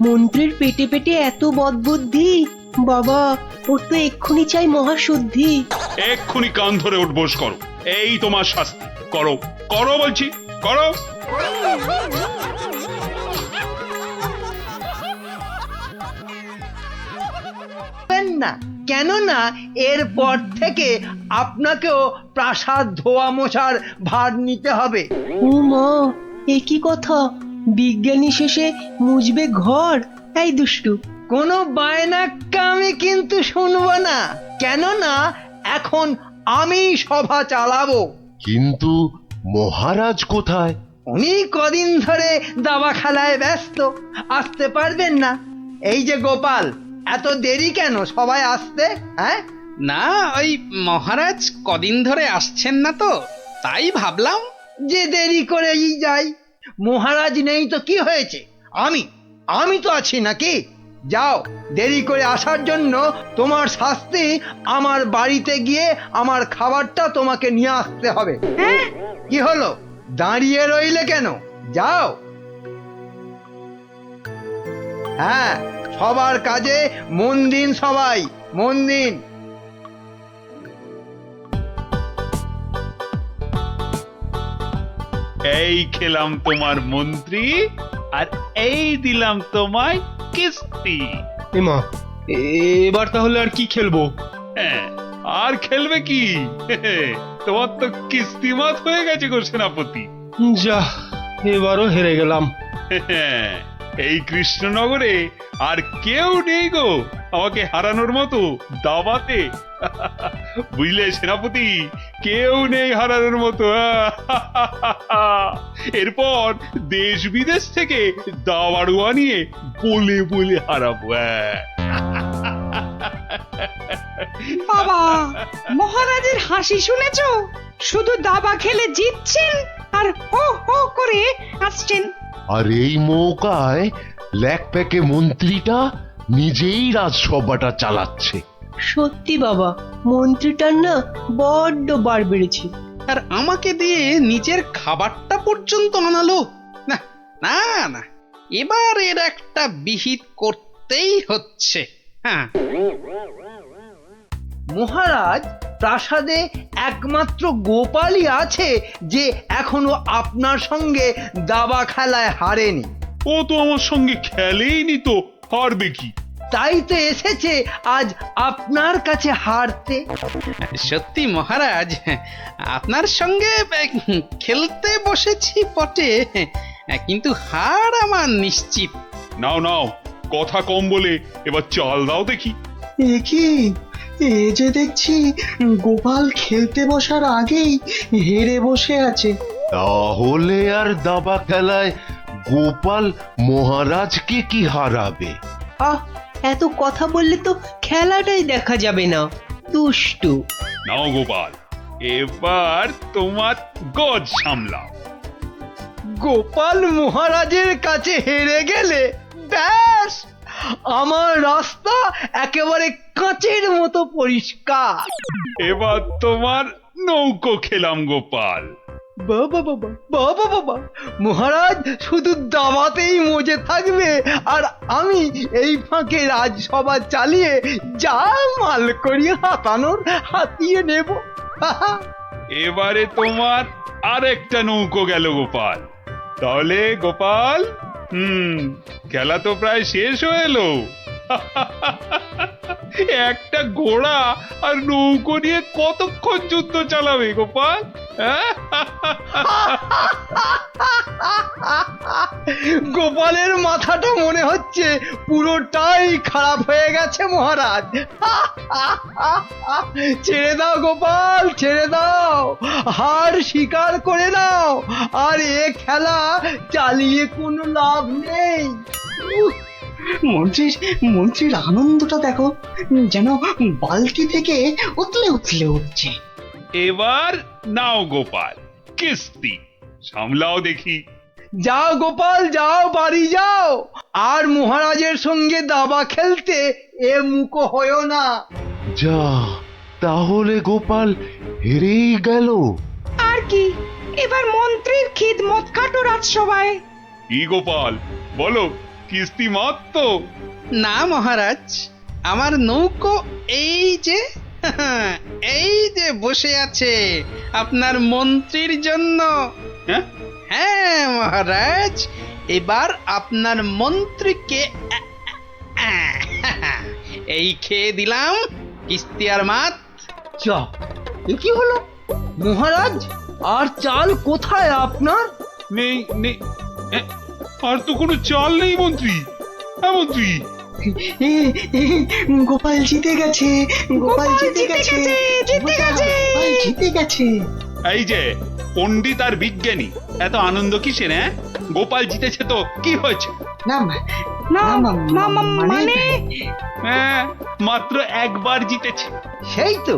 মন্ত্রীর পেটে পেটে এত বদবুদ্ধি! বাবা, ওর তো এক্ষুনি চাই মহাশুদ্ধি। এক্ষুনি কান ধরে উঠবোস করো, এই তোমার শাস্তি। করো করো বলছি, করো। না, কেননা এরপর থেকে আপনাকেও প্রাসাদ ধোয়া মোছার ভার নিতে হবে। ও মা, এ কি কথা! বিজ্ঞানী শেষে মুজবে ঘর? এই দুষ্টু, কোনো বায়নাক্কা আমি কিন্তু শুনবো না, কেননা এখন আমি সভা চালাবো। কিন্তু মহারাজ কোথায়? উনি কদিন ধরে দাবা খেলায় ব্যস্ত, আসতে পারবেন না। এই যে গোপাল, এত দেরি কেন সবাই আসতে? হ্যাঁ, না, ওই মহারাজ কদিন ধরে আসছেন না তো, তাই ভাবলাম যে দেরি করেই যাই। মহারাজ নেই তো কি হয়েছে, আমি তো আছি নাকি? যাও, দেরি করে আসার জন্য তোমার শাস্তি আমার বাড়িতে গিয়ে আমার খাবারটা তোমাকে নিয়ে আসতে হবে। কি হলো, দাঁড়িয়ে রইলে কেন? যাও। হ্যাঁ, সবার কাজে মন দিন, সবাই মন দিন। এই খেলাম তোমার মন্ত্রী, আর এই দিলাম তোমায় কিস্তি। এমা, এবার তাহলে আর কি খেলবো? হ্যাঁ, আর খেলবে কি? তোমার তো কিস্তিমাত হয়ে গেছে গো সেনাপতি। যা, এবারও হেরে গেলাম। এই কৃষ্ণনগরে আর কেউ নেই গো আমাকে হারানোর মতো দাবাতে। বুঝলে সেনাপতি, কেউ নেই হারানোর মতো। এরপর দেশ বিদেশ থেকে দাবাড়ুয়া নিয়ে বলে বলে হারাবো। বাবা, মহারাজের হাসি শুনেছো? শুধু দাবা খেলে জিতছেন আর হো হো করে হাসছেন। আর এই মৌকায় ল্যাকপ্যাকে মন্ত্রীটা নিজেই রাজসভাটা চালাচ্ছে। সত্যি বাবা, মন্ত্রীটার না বড্ড বার বেড়েছে। আর আমাকে দিয়ে নিজের খাবারটা পর্যন্ত আনালো। না না না, এবার এর একটা বিহিত করতেই হচ্ছে। হ্যাঁ, মহারাজ, প্রাসাদে একমাত্র গোপালই আছে যে এখনো আপনার সঙ্গে দাবা খেলায় হারেনি। ও তো আমার সঙ্গে খেলেইনি, তো হারবে কি? তাই তো এসেছে আজ আপনার কাছে হারতে। সত্যি মহারাজ, আপনার সঙ্গে খেলতে বসেছি বটে, কিন্তু হার আমার নিশ্চিত। নাও নাও, কথা কম বলে এবার চাল দাও দেখি। এ কি, এ যে দেখছি গোপাল খেলতে বসার আগেই হেরে বসে আছে। তাহলে আর দাবা খেলায় গোপাল মহারাজকে কি হারাবে? আহ, এত কথা বললে তো খেলাটাই দেখা যাবে না। দুষ্টু। নাও গোপাল, এবার তোমার গজ সামলাও। গোপাল মহারাজের কাছে হেরে গেলে ব্যাস, আমার রাস্তা একেবারে কাঁচের মতো পরিষ্কার। এবার তোমার নৌকো খেলাম গোপাল। বাবা বাবা বাবা বাবা, মহারাজ শুধু দাবাতেই মজে থাকবে আর আমি এই ফাঁকে রাজসভা চালিয়ে যা মাল করি হাতানোর হাতিয়ে নেব। এবারে তোমার আরেকটা নৌকো গেল গোপাল। তাহলে গোপাল, খেলা তো প্রায় শেষ হয়ে এলো। একটা ঘোড়া আর নৌকো নিয়ে কতক্ষণ যুদ্ধ চালাবে গোপাল? গোপালের মাথাটা মনে হচ্ছে পুরোটাই খারাপ হয়ে গেছে মহারাজ। ছেড়ে দাও গোপাল, ছেড়ে দাও, হার স্বীকার করে নাও, আর এ খেলা চালিয়ে কোনো লাভ নেই। মন্ত্রীর আনন্দটা দেখো, যেন বালতি থেকে উতলে উতলে উঠছে। এবার নাও গোপাল, কিস্তি সামলাও দেখি। যাও গোপাল, যাও, বাড়ি যাও, আর মহারাজের সঙ্গে দাবা খেলতে এ মুখো হয়েও না। যা, তাহলে গোপাল হেরেই গেল। আর কি, এবার মন্ত্রীর খিদমত কাটো রাজসভায়। কি গোপাল, বলো, কিস্তি মাত তো? না মহারাজ, আমার নৌকো এই যে এই যে বসে আছে আপনার মন্ত্রীর জন্য। হ্যাঁ মহারাজ, এবার আপনার মন্ত্রীকে এই খেয়ে দিলাম কিস্তি আর মাত। যা, এ কি হলো মহারাজ? আর চাল কোথায় আপনার? নেই নেই, আর তো কোনো চাল নেই মন্ত্রী। হ্যাঁ মন্ত্রী, গোপাল জিতে গেছে, গোপাল জিতে গেছে, গোপাল জিতে গেছে। এই যে পণ্ডিত আর বিজ্ঞানী, এত আনন্দ কিসের? গোপাল জিতেছে তো কি হয়েছে? না মানে হ্যাঁ, মাত্র একবার জিতেছে। সেই তো,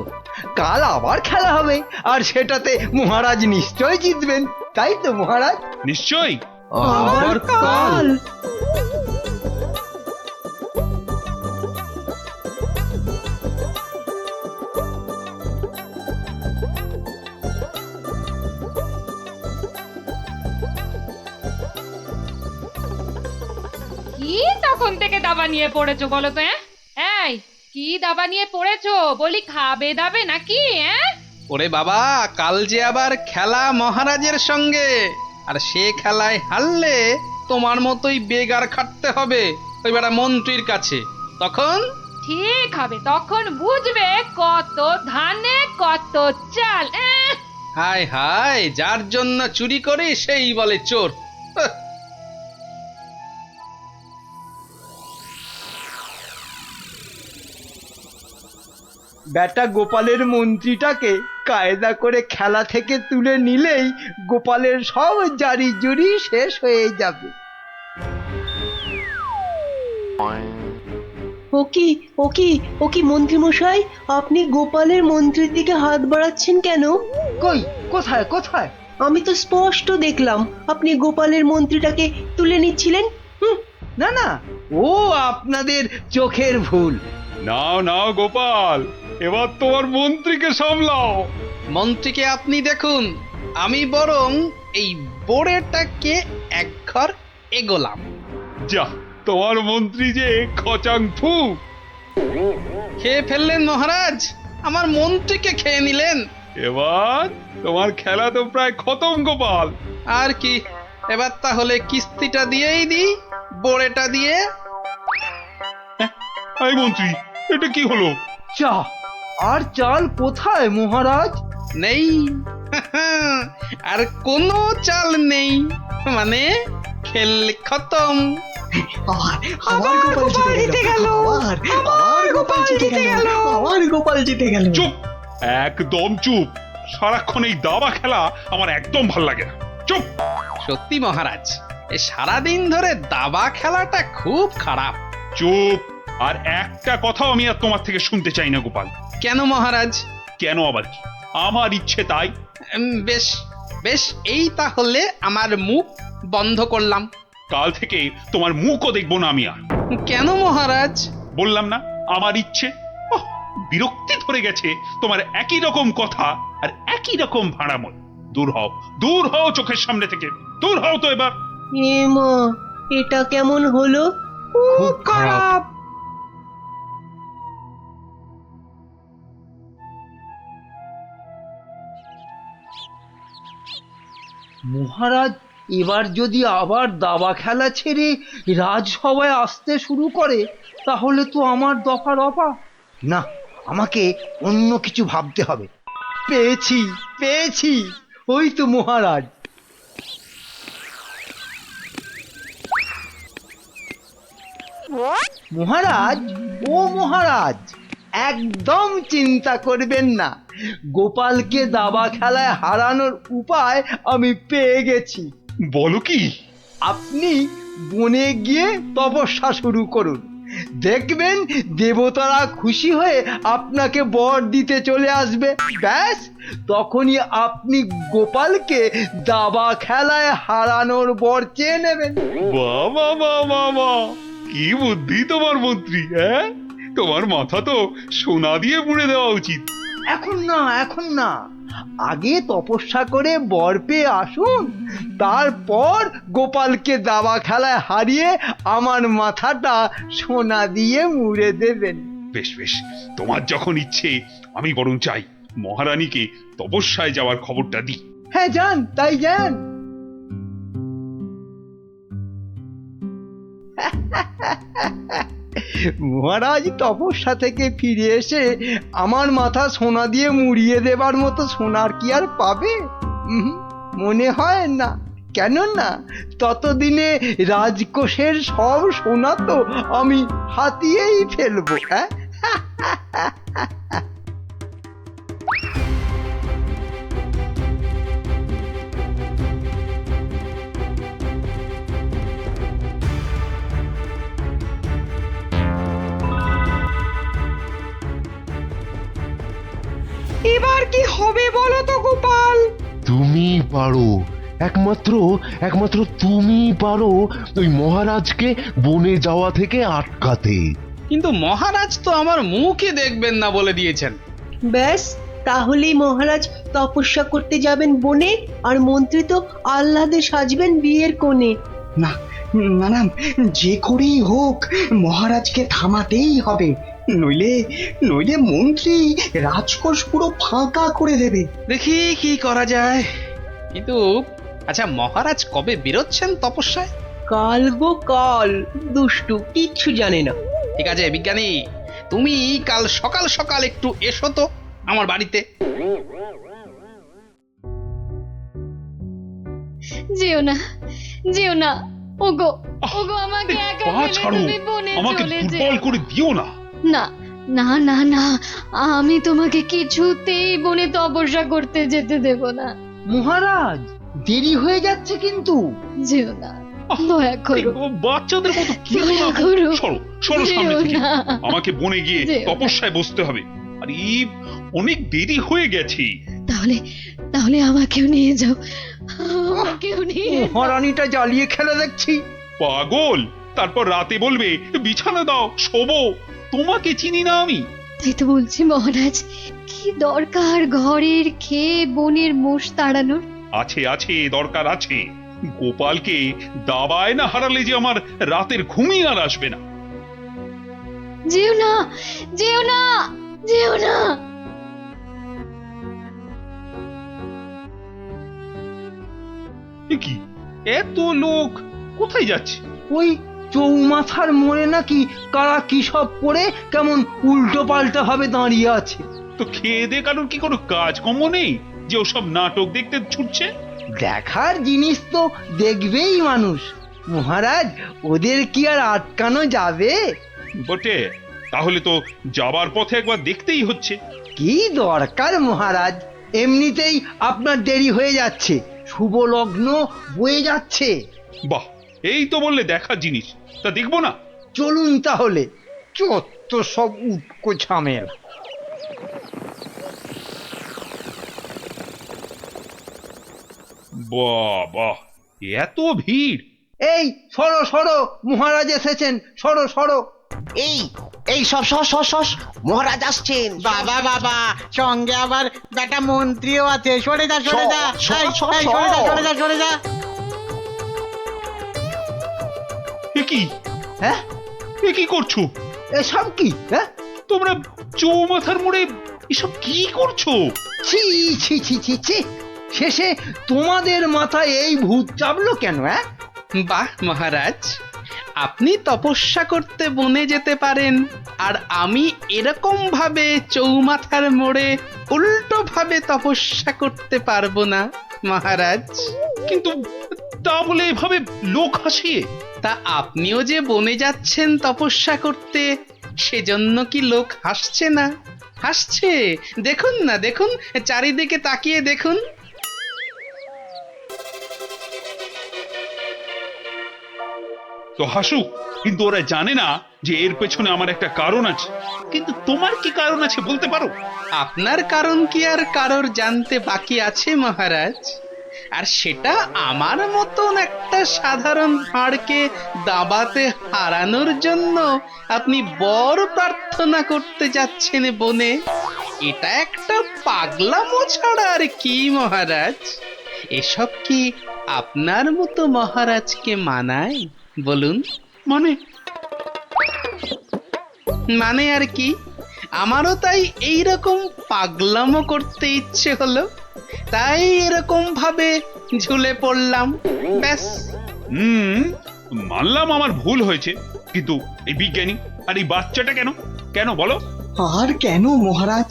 কাল আবার খেলা হবে, আর সেটাতে মহারাজ নিশ্চয় জিতবেন, তাই তো মহারাজ? নিশ্চয়ই। আবার কাল? কি তখন থেকে দাবা নিয়ে পড়েছো বলো তো? এই, কি দাবা নিয়ে পড়েছো? বলি খাবে দাবে নাকি? ওরে বাবা, কাল যে আবার খেলা মহারাজের সঙ্গে, আর সে খেলায় হারলে তোমার মতোই বেগার খাটতে হবে। ওই বেটা মন্ত্রীর কাছে, তখন ঠিক হবে, তখন বুঝবে কত ধানে কত চাল। হায় হায়, যার জন্য চুরি করে সেই বলে চোর। হাহ। বেটা গোপালের মন্ত্রীটাকে কায়দা করে খেলা থেকে তুলে নিলেই গোপালের সব জারি জুরি শেষ হয়ে যাবে। ও কি মন্ত্রী মশাই, আপনি গোপালের মন্ত্রীর দিকে হাত বাড়াচ্ছেন কেন? কই, কোথায় কোথায়? আমি তো স্পষ্ট দেখলাম আপনি গোপালের মন্ত্রীটাকে তুলে নিচ্ছিলেন। না না, ও আপনাদের চোখের ভুল। নাও নাও গোপাল, এবার তোমার মন্ত্রীকে সামলাও। মন্ত্রীকে আপনি দেখুন, আমি বরং এই বোড়েটাকে এক ঘর এগোলাম। যা, তোমার মন্ত্রী যে খচাং ফু। খেয়ে ফেললেন মহারাজ, আমার মন্ত্রীকে খেয়ে নিলেন। এবার তোমার খেলা তো প্রায় খতম গোপাল। আর কি, এবার তাহলে কিস্তিটা দিয়েই দিই, বোড়েটা দিয়ে। এই মন্ত্রী, এটা কি হলো? চা আর চাল কোথায় মহারাজ? নেই, আর কোনো চাল নেই, মানে খেল খতম। আবার গোপাল জিতে গেল। আবার গোপাল জিতে গেল। আবার গোপাল জিতে গেল। চুপ, একদম চুপ। সারাক্ষণ এই দাবা খেলা আমার একদম ভাল লাগে না। চুপ। সত্যি মহারাজ, এই সারাদিন ধরে দাবা খেলাটা খুব খারাপ। চুপ, আর একটা কথাও আমি আর তোমার থেকে শুনতে চাই না গোপাল। কেন মহারাজ? কেন আবার কি? আমার ইচ্ছে তাই। বেশ বেশ, এই তাহলে আমার মুখ বন্ধ করলাম। কাল থেকে তোমার মুখও দেখবো না আমি আর। কেন মহারাজ? বললাম না, আমার ইচ্ছে। ওহ, বিরক্তি ধরে গেছে তোমার একই রকম কথা আর একই রকম ভাড়াময়। দূর হও, দূর হও চোখের সামনে থেকে, দূর হও তো এবার। এ মা, এটা কেমন হলো? খুব খারাপ। মহারাজ এবার যদি আবার দাবা খেলা ছেড়ে রাজসভায় আসতে শুরু করে তাহলে তো আমার দফা রফা। না, আমাকে অন্য কিছু ভাবতে হবে। পেয়েছি পেয়েছি, ওই তো মহারাজ। মহারাজ, ও মহারাজ, একদম চিন্তা করবেন না, গোপালকে দাবা খেলায় হারানোর উপায় আমি পেয়ে গেছি। বলো কি? আপনি বনে গিয়ে তপস্যা শুরু করুন, দেখবেন দেবতারা খুশি হয়ে আপনাকে বর দিতে চলে আসবে। ব্যাস, তখনই আপনি গোপালকে দাবা খেলায় হারানোর বর চেয়ে নেবেন। বাবা বাবা বাবা, কি বুদ্ধি তোমার মন্ত্রী! হ্যাঁ, তোমার মাথা তো সোনা দিয়ে মুড়ে দেওয়া উচিত। এখন না, এখন না, আগে তপস্যা করে বর পেয়ে আসুন, তারপর গোপালকে দাবা খেলায় হারিয়ে আমার মাথাটা সোনা দিয়ে মুড়ে দেবেন। বেশ বেশ, তোমার যখন ইচ্ছে, আমি বরং চাই মহারানীকে তপস্যায় যাওয়ার খবরটা দিই। হ্যাঁ, যান, তাই যান। মহারাজ তপস্যা থেকে ফিরে এসে আমার মাথা সোনা দিয়ে মুড়িয়ে দেবার মতো সোনার কি আর পাবে? মনে হয় না। কেননা ততদিনে রাজকোষের সব সোনা তো আমি হাতিয়েই ফেলবো। হ্যাঁ, এবার কি হবে বলো তো গোপাল? তুমি পারো, একমাত্র তুমি পারো ওই মহারাজকে বনে যাওয়া থেকে আটকাতে। কিন্তু মহারাজ তো আমার মুখই দেখবেন না বলে দিয়েছেন। ব্যাস, তাহলেই মহারাজ তপস্যা করতে যাবেন বনে, আর মন্ত্রী তো আহ্লাদে সাজবেন বিয়ের কোণে। না না না, যে করেই হোক মহারাজকে থামাতেই হবে, নইলে নইলে মন্ত্রী রাজকোষ পুরো ফাঁকা করে দেবে। দেখি কি করা যায়। কিন্তু আচ্ছা, মহারাজ কবে বেরোচ্ছেন তপস্যায়? কাল গো কাল, দুষ্টু কিচ্ছু জানে না। ঠিক আছে বিজ্ঞানী, তুমি কাল সকাল সকাল একটু এসো তো আমার বাড়িতে। যেও না, যেও না, ওগো ওগো, আমাকে একা পা ফেলে ছাড়ো, তুমি বনে আমাকে চলে দুর্বল যেও করে দিও না। না। না না না, আমি তোমাকে কিছুতেই বনে তপস্যা করতে যেতে দেব না। মহারাজ, দেরি হয়ে যাচ্ছে কিন্তু। যেও না, দয়া করো। বাচ্চাদের মতো কি দয়া করো। সরো সরো সামনে যেও থেকে। না। আমাকে বনে গিয়ে যেও না। তপস্যায় বসতে হবে। আর এই অনেক দেরি হয়ে গেছে। তাহলে তাহলে আমাকেও নিয়ে যাও, আমাকেও নিয়ে যাও। মহারানীটা জ্বালিয়ে খেলে দেখছি। পাগল, তারপর রাতে বলবে বিছানা দাও, শোবো। তোমাকে চিনি না আমি। তাই তো বলছি মহারাজ, কি দরকার ঘরের খেয়ে বনের মোষ তাড়ানোর? আছে আছে, দরকার আছে। গোপালকে দাবায় না হারালে যে আমার রাতের ঘুমই আর আসবে না। যেও না, যেও না, যেও না। এ কি, এত লোক কোথায় যাচ্ছে? ওই চৌমাথার মোড়ে নাকি কারা কি সব করে কেমন উল্টো পাল্টা ভাবে দাঁড়িয়ে আছে। তো খেয়ে দে কারণ কি কোনো কাজকর্ম নেই যে ওসব নাটক দেখতে ছুটছে? দেখার জিনিস তো দেখবেই মানুষ মহারাজ, ওদের কি আর আটকানো যাবে? বটে, তাহলে তো যাবার পথে একবার দেখতেই হচ্ছে। কি দরকার মহারাজ, এমনিতেই আপনার দেরি হয়ে যাচ্ছে, শুভ লগ্ন বয়ে যাচ্ছে। বাহ, এই তো বললে দেখার জিনিস, তা দেখবো না? চলুন তাহলে। চত্ব সব উটকো ঝামেলা। বাহ বাহ, এত ভিড়! এই সরো সরো, মহারাজ এসেছেন, সরো সরো। এই এই সব সস সস সস, মহারাজ আসছেন। বাবা বাবা, সঙ্গে আবার বেটা মন্ত্রীও আছে। সরে যা, সরে যা, সর, এই, সর, এই, সর। সরে যা, সরে যা, সরে যা। এ কি? হ্যাঁ, এ কি করছো এসব কি? হ্যাঁ, তোমরা? চৌমাথার মোড়ে এসব কি করছো? ছি ছি ছি ছি ছি, শেষে তোমাদের মাথায় এই ভূত চাপলো কেন? হ্যাঁ, বাহ মহারাজ, আপনি তপস্যা করতে বনে যেতে পারেন, আর আমি এরকম ভাবে চৌমাথার মোড়ে উল্টো ভাবে তপস্যা করতে পারবো না মহারাজ। কিন্তু তা বলে এভাবে লোক হাসিয়ে? তা আপনিও যে বনে যাচ্ছেন তপস্যা করতে, সেজন্য কি লোক হাসছে না? হাসছে, দেখুন না, দেখুন, চারিদিকে তাকিয়ে দেখুন। তো হাসুক, কিন্তু ওরা জানে না যে এর পেছনে আমার একটা কারণ আছে। কিন্তু তোমার কি কারণ আছে বলতে পারো? আপনার কারণ কি আর কারোর জানতে বাকি আছে মহারাজ? আর সেটা আমার মতন একটা সাধারণ ভাঁড়কে দাবাতে হারানোর জন্য আপনি বর প্রার্থনা করতে যাচ্ছেন বনে। এটা একটা পাগলামো ছাড়া আর কি মহারাজ? এসব কি আপনার মতো মহারাজকে মানায় বলুন? মানে আর কি, আমারও তাই এইরকম পাগলামো করতে ইচ্ছে হলো, তাই এরকম ভাবে ঝুলে পড়লাম, ব্যাস। মানলাম আমার ভুল হয়েছে, কিন্তু এই বিজ্ঞানী আর এই বাচ্চাটা কেন কেন বলো? আর কেন মহারাজ?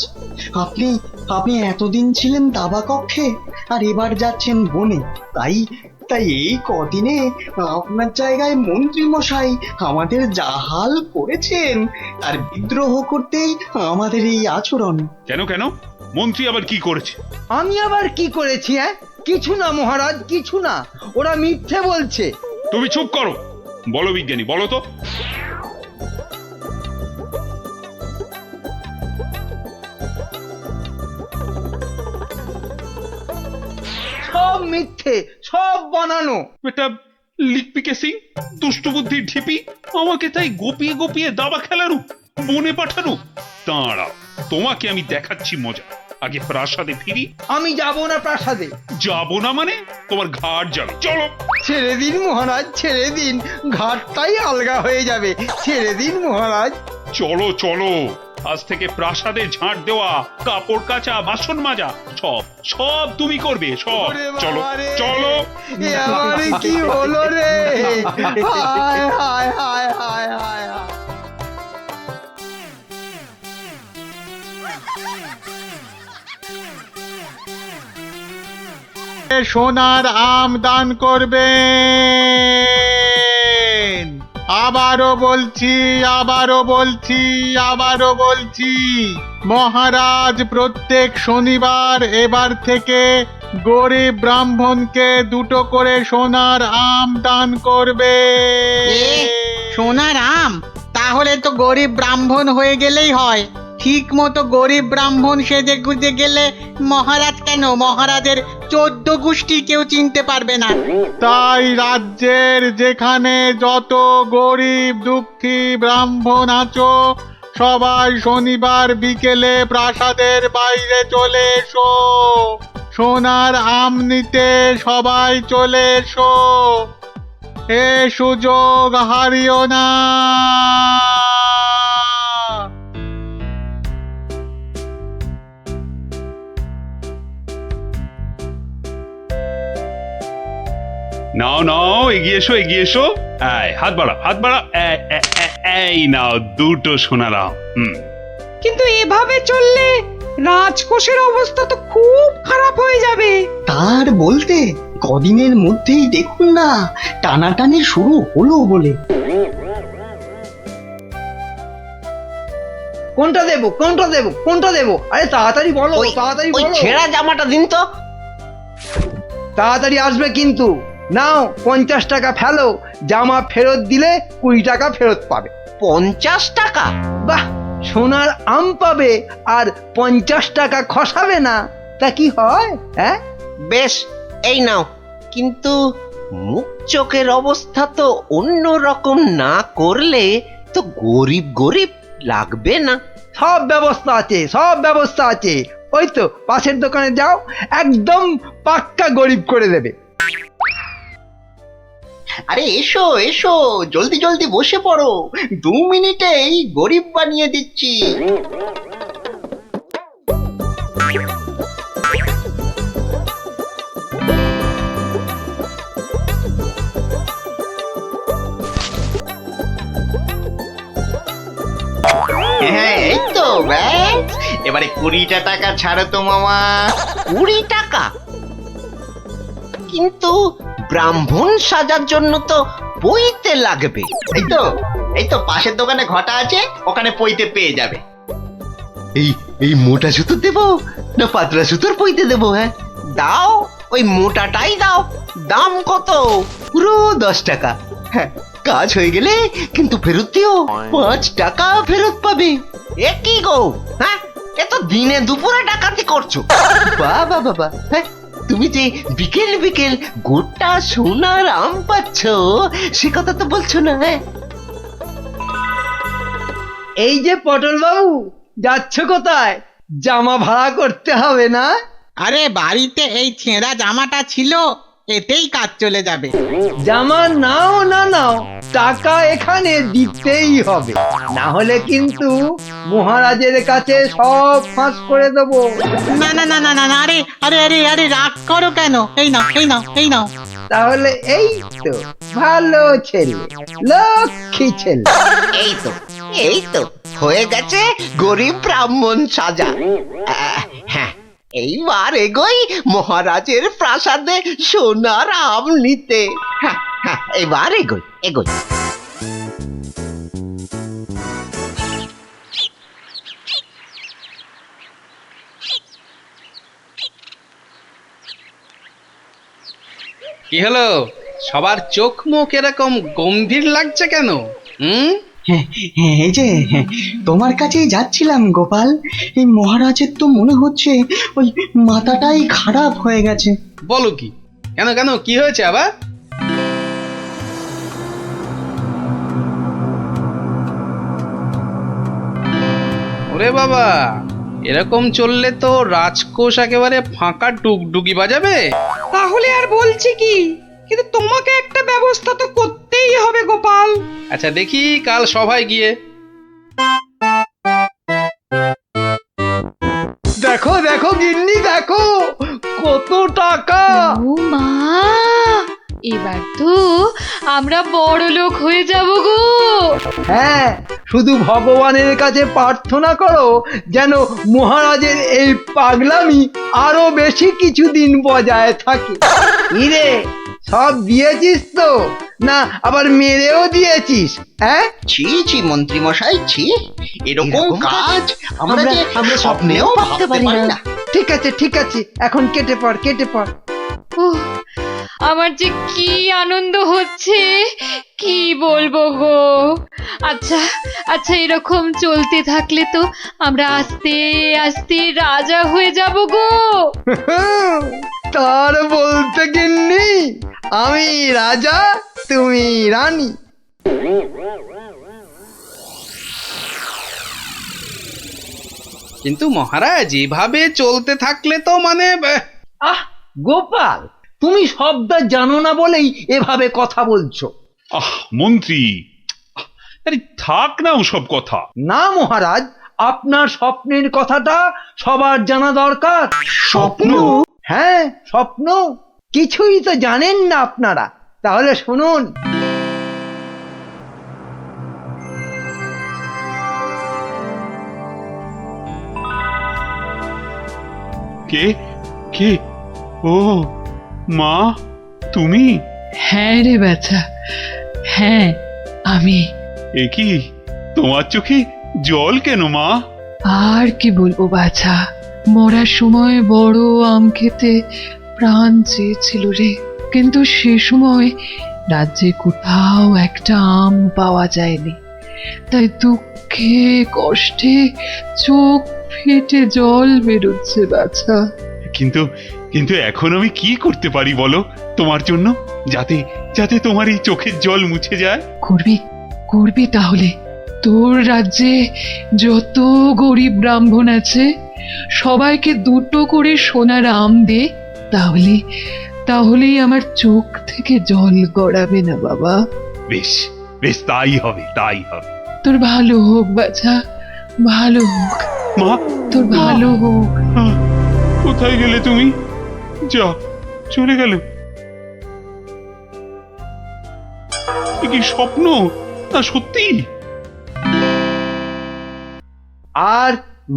আপনি আপনি এতদিন ছিলেন দাবা কক্ষে, আর এবার যাচ্ছেন বনে। তাই তাই এই কদিনে আপনার জায়গায় মন্ত্রী মশাই আমাদের যা হাল করেছেন, আর বিদ্রোহ করতেই আমাদের এই আচরণ। কেন কেন? মন্ত্রী আবার কি করেছে? আমি আবার কি করেছি? হ্যাঁ, কিছু না মহারাজ, কিছু না, ওরা মিথ্যে বলছে। তুমি চুপ করো। বলো বিজ্ঞানী, বলো তো। সব মিথ্যে, সব বানানো। এটা লিখপিকে সিং, দুষ্টু বুদ্ধির ঢিপি, আমাকে তাই গোপিয়ে গোপিয়ে দাবা খেলানো, বনে পাঠানো। দাঁড়াও, তোমাকে আমি দেখাচ্ছি মজা। আগে প্রাসাদে ফিরি। আমি যাব না প্রাসাদে। যাব না মানে? তোমার ঘাট যাবে, চলো। ছেড়ে দিন মহারাজ, ছেড়ে দিন, ঘাটটাই আলগা হয়ে যাবে, ছেড়ে দিন মহারাজ। চলো চলো, আজ থেকে প্রাসাদে ঝাঁট দেওয়া, কাপড় কাচা, বাসন মাজা সব সব তুমি করবে, সব। চলো চলো। এ আমার কি হলো রে? হায় হায় হায় হায় হায় হায়। সোনার আম দান করবেন। আবারও বলছি, আবারও বলছি, আবারও বলছি, মহারাজ প্রত্যেক শনিবার এবার থেকে গরিব ব্রাহ্মণকে 2টো করে সোনার আম দান করবে। সোনার আম? তাহলে তো গরিব ব্রাহ্মণ হয়ে গেলেই হয়। ঠিক মতো গরিব ব্রাহ্মণ সেজে গুজে গেলে মহারাজ কেন, মহারাজের 14 গোষ্ঠী কেউ চিনতে পারবে না। তাই রাজ্যের যেখানে যত গরিব দুঃখী ব্রাহ্মণ আছো, সবাই শনিবার বিকেলে প্রাসাদের বাইরে চলে এসো। সোনার আম নিতে সবাই চলে এসো। এ সুযোগ হারিও না। নাও নাও, এগিয়ে এসো, এগিয়ে এসো। এই, হাত বাড়াও, হাত বাড়াও। এই নাও 2টো সোনার আম। কিন্তু এভাবে চললে রাজকোষের অবস্থা তো খুব খারাপ হয়ে যাবে। তার বলতে কদিনের মধ্যেই দেখুন না টানাটানি শুরু হলো বলে। কোনটা দেবো, কোনটা দেবো, কোনটা দেবো? আরে তাড়াতাড়ি বলো, তাড়াতাড়ি ওই বলো। ছেঁড়া জামাটা দিন তো। তাড়াতাড়ি আসবে কিন্তু। নাও 50 টাকা ফেলো, জামা ফেরত দিলে 20 টাকা ফেরত পাবে। 50 টাকা? বাহ, সোনার আম পাবে আর 50 টাকা খসাবে না, তা কি হয়? হ্যাঁ বেশ, এই নাও। কিন্তু মুখ চোখের অবস্থা তো অন্য রকম না করলে তো গরিব গরিব লাগবে না। সব ব্যবস্থা আছে, সব ব্যবস্থা আছে। ওই তো পাশের দোকানে যাও, একদম পাক্কা গরিব করে দেবে। আরে এসো এসো, জলদি জলদি বসে পড়ো, 2 মিনিটেই গরিব বানিয়ে দিচ্ছি। হ্যাঁ এই তো ব্যাস, এবারে 20টা টাকা ছাড়ো তো মামা। 20 টাকা? কিন্তু ব্রাহ্মণ সাজার জন্য তো পইতে লাগবে। এই তো পাশের দোকানে ঘটা আছে, ওখানে পইতে পেয়ে যাবে। এই মোটা সুতো দেবো না পাতলা সুতোর পইতে দেবো? হ্যাঁ দাও, ওই মোটাটাই দাও। দাম কত? পুরো 10 টাকা। হ্যাঁ, কাজ হয়ে গেলে কিন্তু ফেরত দিও, 5 টাকা ফেরত পাবে। এ কি গো, হ্যাঁ এ তো দিনে দুপুরে ডাকাতি করছো। বাবা বাবা, হ্যাঁ তুমি যে বিকেল বিকেল গোটা সোনার আম পাচ্ছ সে কথা তো বলছো না। হ্যাঁ এই যে পটল বাবু, যাচ্ছ কোথায়? জামা ভাড়া করতে হবে না? আরে বাড়িতে এই ছেঁড়া জামাটা ছিল, এতেই কাজ চলে যাবে। জামা নাও না নাও, টাকা এখানে দিতেই হবে, না হলে কিন্তু মহারাজের কাছে সব ফাঁস করে দেবো। না না না না না, আরে আরে আরে আরে রাগ করো কেন? এই নাও, এই নাও, এই নাও। তাহলে এই তো ভালো ছেলে, লক্ষ্মী ছেলে। এই তো হয়ে গেছে গরিব ব্রাহ্মণ সাজা। হ্যাঁ, এইবার এগোই মহারাজের প্রাসাদে সোনার আম নিতে। হ্যাঁ হ্যাঁ, এবার এগোই এগোই। কি হলো, সবার চোখ মুখ এরকম গম্ভীর লাগছে কেন? এই যে তোমার কাছেই যাচ্ছিলাম গোপাল। এই মহারাজের তো মনে হচ্ছে ওই মাথাটাই খারাপ হয়ে গেছে। বলো কি? কেন কেন, কি হয়েছে আবার? ওরে বাবা, এরকম চললে তো রাজকোষ একেবারে ফাঁকা ডুগডুগি বাজাবে। তাহলে আর বলছি কি, কিন্তু তোমাকে একটা ব্যবস্থা তো করতেই হবে গোপাল। আচ্ছা দেখি কাল সভায় গিয়ে। দেখো দেখো গিন্নি দেখো কত টাকা। ও মা, এবার তো আমরা বড় লোক হয়ে যাব গো। হ্যাঁ, শুধু ভগবানের কাছে প্রার্থনা করো যেন মহারাজের এই পাগলামি আরো বেশি কিছুদিন বজায় থাকে। ইরে, সব দিয়েছিস তো, না আবার মেরেও দিয়েছিস? হ্যাঁ, ছি ছি মন্ত্রী মশাই, ছি, এরকম কাজ আমরা যে স্বপ্নেও ভাবতে পারি না। ঠিক আছে ঠিক আছে, এখন কেটে পড় কেটে পড়। উহ, আমার যে কি আনন্দ হচ্ছে কি বলবো গো। আচ্ছা আচ্ছা, এরকম চলতে থাকলে তো আমরা আস্তে আস্তে রাজা হয়ে যাব গো। তার বলতে গিন্নি, আমি রাজা তুমি রানী। কিন্তু মহারাজ এভাবে চলতে থাকলে তো মানে আহ গোপাল, তুমি শব্দ জানো না বলেই এভাবে কথা বলছো। আহ মন্ত্রী, আরে থাক না ওসব কথা। না মহারাজ, আপনার স্বপ্নের কথাটা সবার জানা দরকার। স্বপ্ন? হ্যাঁ স্বপ্ন, কিছুই তো জানেন না আপনারা। তাহলে শুনুন। কে কে? ও মা, তুমি? হ্যাঁ রে বাছা, হ্যাঁ আমি। এ কি, তোমার চোখে জল কেন মা? আর কি বলবো বাছা, মরার সময় বড় আম খেতে প্রাণ চেয়েছিল রে, কিন্তু সে সময় রাজ্যে কোথাও একটা আম পাওয়া যায়নি, তাই দুঃখে কষ্টে চোখ ফেটে জল বেরোচ্ছে বাছা। কিন্তু কিন্তু এখন আমি কি করতে পারি বলো তোমার জন্য, যাতে যাতে তোমার এই চোখের জল মুছে যায়? করবি করবি তাহলে। তোর রাজ্যে যত গরিব ব্রাহ্মণ আছে সবাইকে দুটো করে সোনার আম দে, তাহলে তাহলেই আমার চোখ থেকে জল গড়াবে না বাবা। বেশ বেশ, তাই হবে তাই হবে। তোর ভালো হোক বাছা, ভালো হোক মা, তোর ভালো হোক। কোথায় গেলে তুমি? যা, চলে গেল। এ কি স্বপ্ন না সত্যি? আর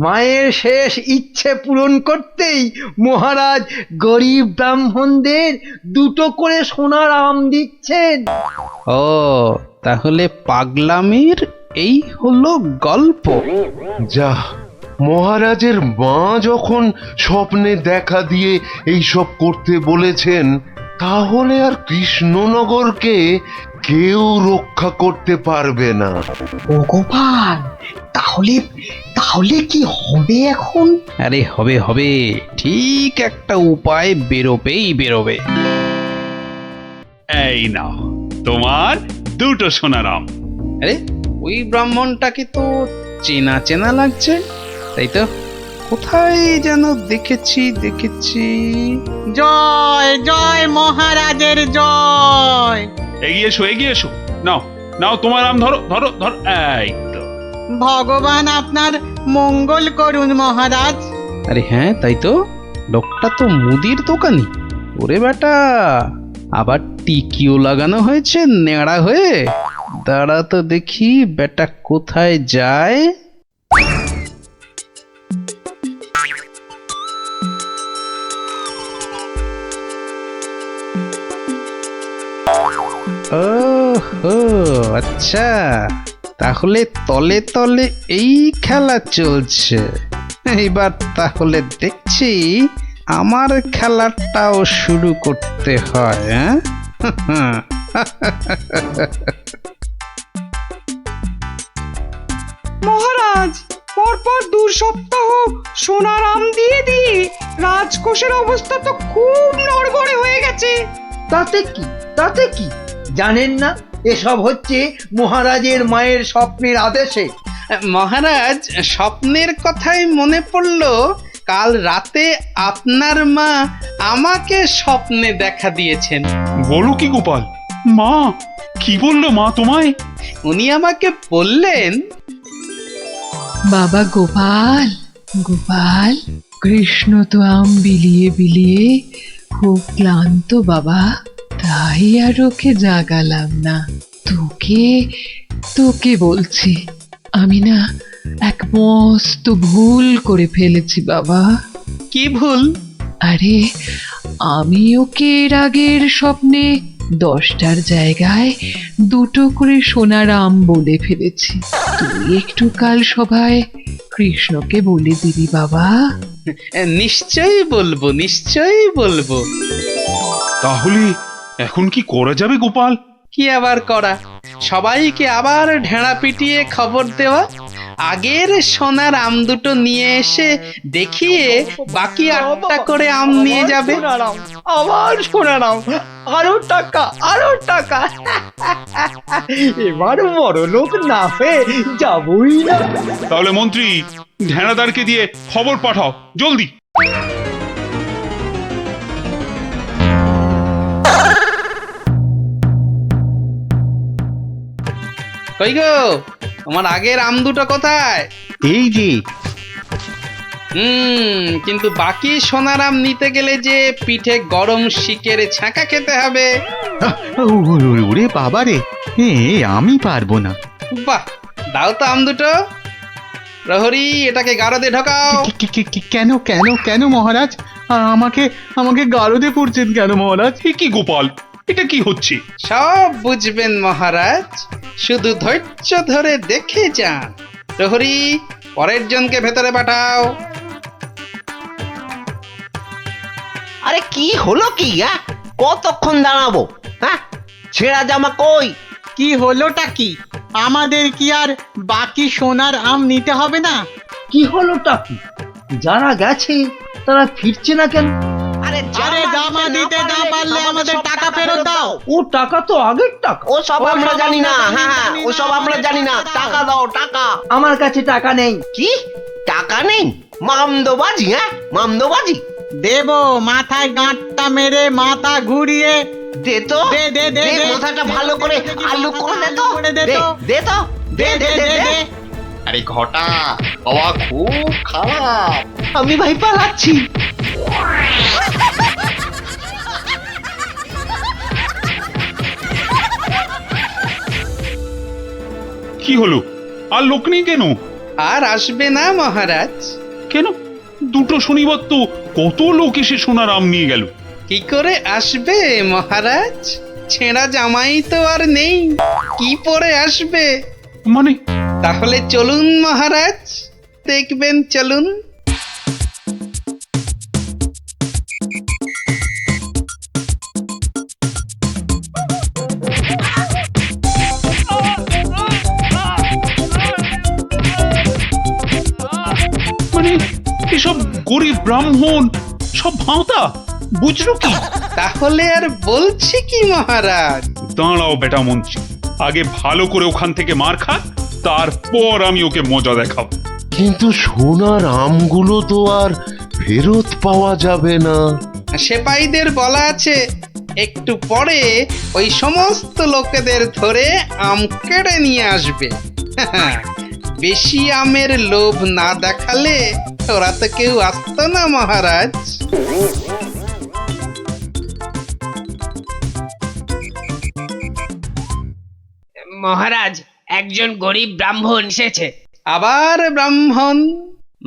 মায়ের শেষ ইচ্ছে পূরণ করতেই মহারাজ গরিব ব্রাহ্মণদের দুটো করে সোনার আম দিচ্ছেন। ও, তাহলে পাগলামির এই হলো গল্প। যা, মহারাজের মা যখন স্বপ্নে দেখা দিয়ে এইসব করতে বলেছেন, তাহলে আর কৃষ্ণনগরকে কেউ রক্ষা করতে পারবে না। ও গোপাল, তাহলে তাহলে কি হবে এখন? আরে হবে হবে, ঠিক একটা উপায় বেরোবেই বেরোবে। এই নাও তোমার দুটো সোনার আম। আরে ওই ব্রাহ্মণটাকে তো চেনা চেনা লাগছে, তাই তো? কোথায় যেন দেখেছি দেখেছি। জয় জয় মহারাজের জয়। এগিয়ে এসো এগিয়ে এসো, নাও নাও তোমার আম ধরো ধরো ধরো। এই তো। ভগবান আপনার মঙ্গল করুন মহারাজ। আরে হ্যাঁ, তাই তো, লোকটা তো মুদির দোকানি। ওরে বেটা, আবার টিকিও লাগানো হয়েছে নেড়া হয়ে। দাঁড়া তো দেখি বেটা কোথায় যায়। ওহো, আচ্ছা, তাহলে তলে তলে এই খেলা চলছে। এইবার তাহলে দেখছি আমার খেলাটাও শুরু করতে হয়। হ্যাঁ, মহারাজ, পরপর 2 সপ্তাহ সোনার আম দিয়ে দিয়ে রাজকোষের অবস্থা তো খুব নড়বড়ে হয়ে গেছে। তাতে কি, তাতে কি? জানেন না এসব হচ্ছে মহারাজের মায়ের স্বপ্নের আদেশে। মহারাজ, স্বপ্নের কথাই মনে পড়লো, কাল রাতে আপনার মা আমাকে স্বপ্নে দেখা দিয়েছেন। বলো কি গোপাল? মা কি বললো মা তোমায়? উনি আমাকে বললেন, বাবা গোপাল, গোপাল, কৃষ্ণ তো আম বিলিয়ে বিলিয়ে খুব ক্লান্ত বাবা, তাই আর ওকে জাগালাম না। তোকে তোকে বলছি, আমি না এক মস্ত ভুল করে ফেলেছি বাবা। কি ভুল? আরে আমি ওকে এর আগের স্বপ্নে 10টার জায়গায় 2টো করে সোনার আম বলে ফেলেছি। তুই একটু কাল সভায় কৃষ্ণকে বলে দিবি বাবা। নিশ্চয়ই বলবো, নিশ্চয়ই বলবো। তাহলে এখন কি করা যাবে গোপাল? কি আবার করা, সবাইকে আবার ঢেঁড়া পিটিয়ে খবর দেওয়া, আগের সোনার আম দুটো নিয়ে এসে দেখিয়ে বাকি 8টা করে আম নিয়ে যাবে। আবার শোনালাম, আরো টাকা, আরো টাকা। এবার বড় লোক না হয়ে যাবই না। তাহলে মন্ত্রী ঢেঁড়াদারকে দিয়ে খবর পাঠাও জলদি। কই গো, তোমার আগের আম দুটো কোথায়? এই যে। কিন্তু বাকি সোনার আম নিতে গেলে যে পিঠে গরম শিকের ছাঁকা খেতে হবে। ওরে বাবা রে, আমি পারবো না। বাহ, দাও তো আম দুটো। প্রহরী, এটাকে গারদে ঢোকাও। কেন কেন কেন মহারাজ? আমাকে আমাকে গারদে পড়ছেন কেন মহারাজ? কি গোপাল, এটা কি হচ্ছে? সব বুঝবেন মহারাজ, শুধু ধৈর্য ধরে দেখে যান। প্রহরী, পরের জনকে ভেতরে পাঠাও। আরে কি হলো কি? কতক্ষণ দাঁড়াবো? হ্যাঁ, ছেঁড়া জামা কই? কি হলোটা কি? আমাদের কি আর বাকি সোনার আম নিতে হবে না? কি হলোটা কি? যারা গেছে তারা ফিরছে না কেন? আরে জামা দিতে না পারলে আমাদের টাকা ফেরত দাও। ও টাকা তো আগের টাকা। ও সব আমরা জানি না। হ্যাঁ, ও সব আমরা জানি না। টাকা দাও, টাকা। আমার কাছে টাকা নেই। কি টাকা নেই? মামদোবাজি? মামদোবাজি দেব, মাথায় গাঁটটা মেরে মাথা ঘুরিয়ে দে তো। দে দে দে, মাথাটা ভালো করে আলু করে দে তো। দে তো, দে দে দে দে। আরে ঘটা, বাবা খুব খারাপ। আমি ভাই পালাচ্ছি। কি হলো? আর লোক নেই কেন? আর আসবে না মহারাজ। কেন? 2টো শনিবার তো কত লোক এসে সোনার আম নিয়ে গেল। কি করে আসবে মহারাজ? ছেঁড়া জামাই তো আর নেই, কি পরে আসবে? মানে? তাহলে চলুন মহারাজ, দেখবেন, চলুন। মানে এসব গরিব ব্রাহ্মণ সব ভাঁতা, বুঝলো কি? তাহলে আর বলছি কি মহারাজ? দাঁড়াও বেটা মন্ত্রী, আগে ভালো করে ওখান থেকে মার খা, তারপর আমি ওকে মজা দেখাবো। কিন্তু সোনার আমগুলো তো আর ফেরত পাওয়া যাবে না। সেপাইদের বলা আছে একটু পরে ওই সমস্ত লোকেদের ধরে আম কেড়ে নিয়ে আসবে। বেশি আমের লোভ না দেখালে ওরা তো কেউ আসতো না মহারাজ। মহারাজ, একজন গরিব ব্রাহ্মণ এসেছে। আবার ব্রাহ্মণ?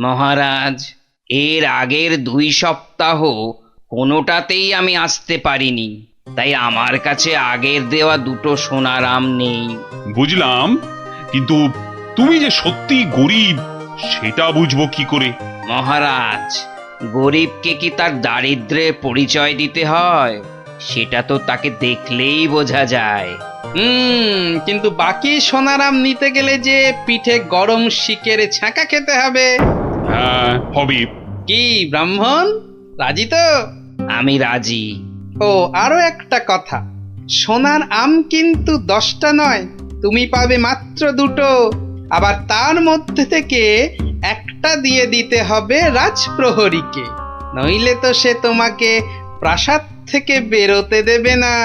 মহারাজ, এর আগের 2 সপ্তাহ কোনোটাতেই আমি আসতে পারিনি, তাই আমার কাছে আগের দেওয়া 2টো সোনার আম নেই। বুঝলাম, কিন্তু তুমি যে সত্যি গরিব সেটা বুঝবো কি করে? মহারাজ, গরিবকে কি তার দারিদ্র্যের পরিচয় দিতে হয়? সেটা তো তাকে দেখলেই বোঝা যায়। কিন্তু বাকি সোনার আম নিতে গেলে যে পিঠে গরম শিকের ছাঁকা খেতে হবে। হ্যাঁ, হবে। কি ব্রাহ্মণ, রাজি তো? আমি রাজি। ও, আরো একটা কথা, সোনার আম কিন্তু 10টা নয়, তুমি পাবে মাত্র 2টো। আবার তার মধ্যে থেকে একটা দিয়ে দিতে হবে রাজপ্রহরীকে, নইলে তো সে তোমাকে প্রাসাদ থেকে বেরোতে দেবে না।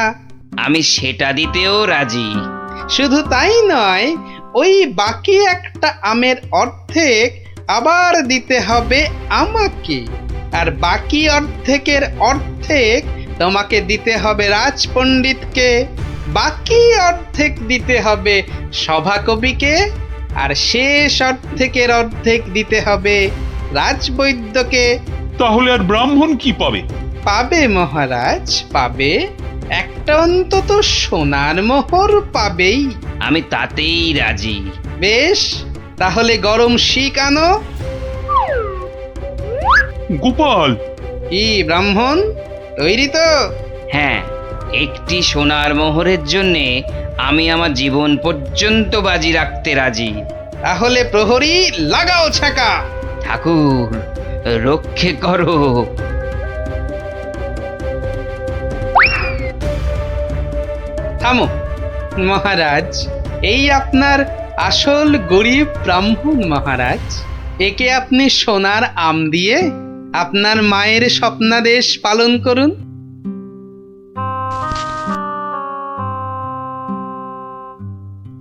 আমি সেটা দিতেও রাজি। শুধু তাই নয়, ওই বাকি একটা আমের অর্ধেক আবার দিতে হবে আমাকে, আর বাকি অর্ধেকের অর্ধেক তোমাকে দিতে হবে রাজপণ্ডিতকে, বাকি অর্ধেক দিতে হবে সভাকবিকে, আর শেষ অর্ধেকের অর্ধেক দিতে হবে রাজবৈদ্যকে। তাহলে আর ব্রাহ্মণ কি পাবে? পাবে মহারাজ, পাবে একটা অন্তত সোনার মোহর পাবেই। আমি তাতেই রাজি। বেশ, তাহলে গরম শিক আনো। গোপাল, কি ব্রাহ্মণ, তৈরি তো? হ্যাঁ, একটি সোনার মোহরের জন্যে আমি আমার জীবন পর্যন্ত বাজি রাখতে রাজি। তাহলে প্রহরী লাগাও ছাকা। ঠাকুর, রক্ষে করো। থামো মহারাজ, এই আপনার আসল গরিব ব্রাহ্মণ মহারাজ। একে আপনি সোনার আম দিয়ে আপনার মায়ের স্বপ্নাদেশ পালন করুন।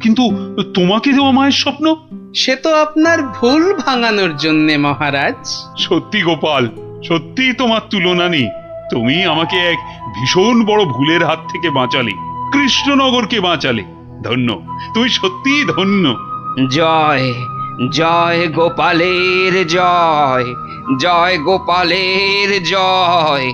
কিন্তু তোমাকে দেওয়া মায়ের স্বপ্ন? সে তো আপনার ভুল ভাঙানোর জন্যে মহারাজ। সত্যি গোপাল, সত্যি তোমার তুলনা নেই। তুমি আমাকে এক ভীষণ বড় ভুলের হাত থেকে বাঁচালে, কৃষ্ণনগরকে বাঁচালে। ধন্য, তুমি সত্যিই ধন্য। জয় জয় গোপালের জয়, জয় গোপালের জয়।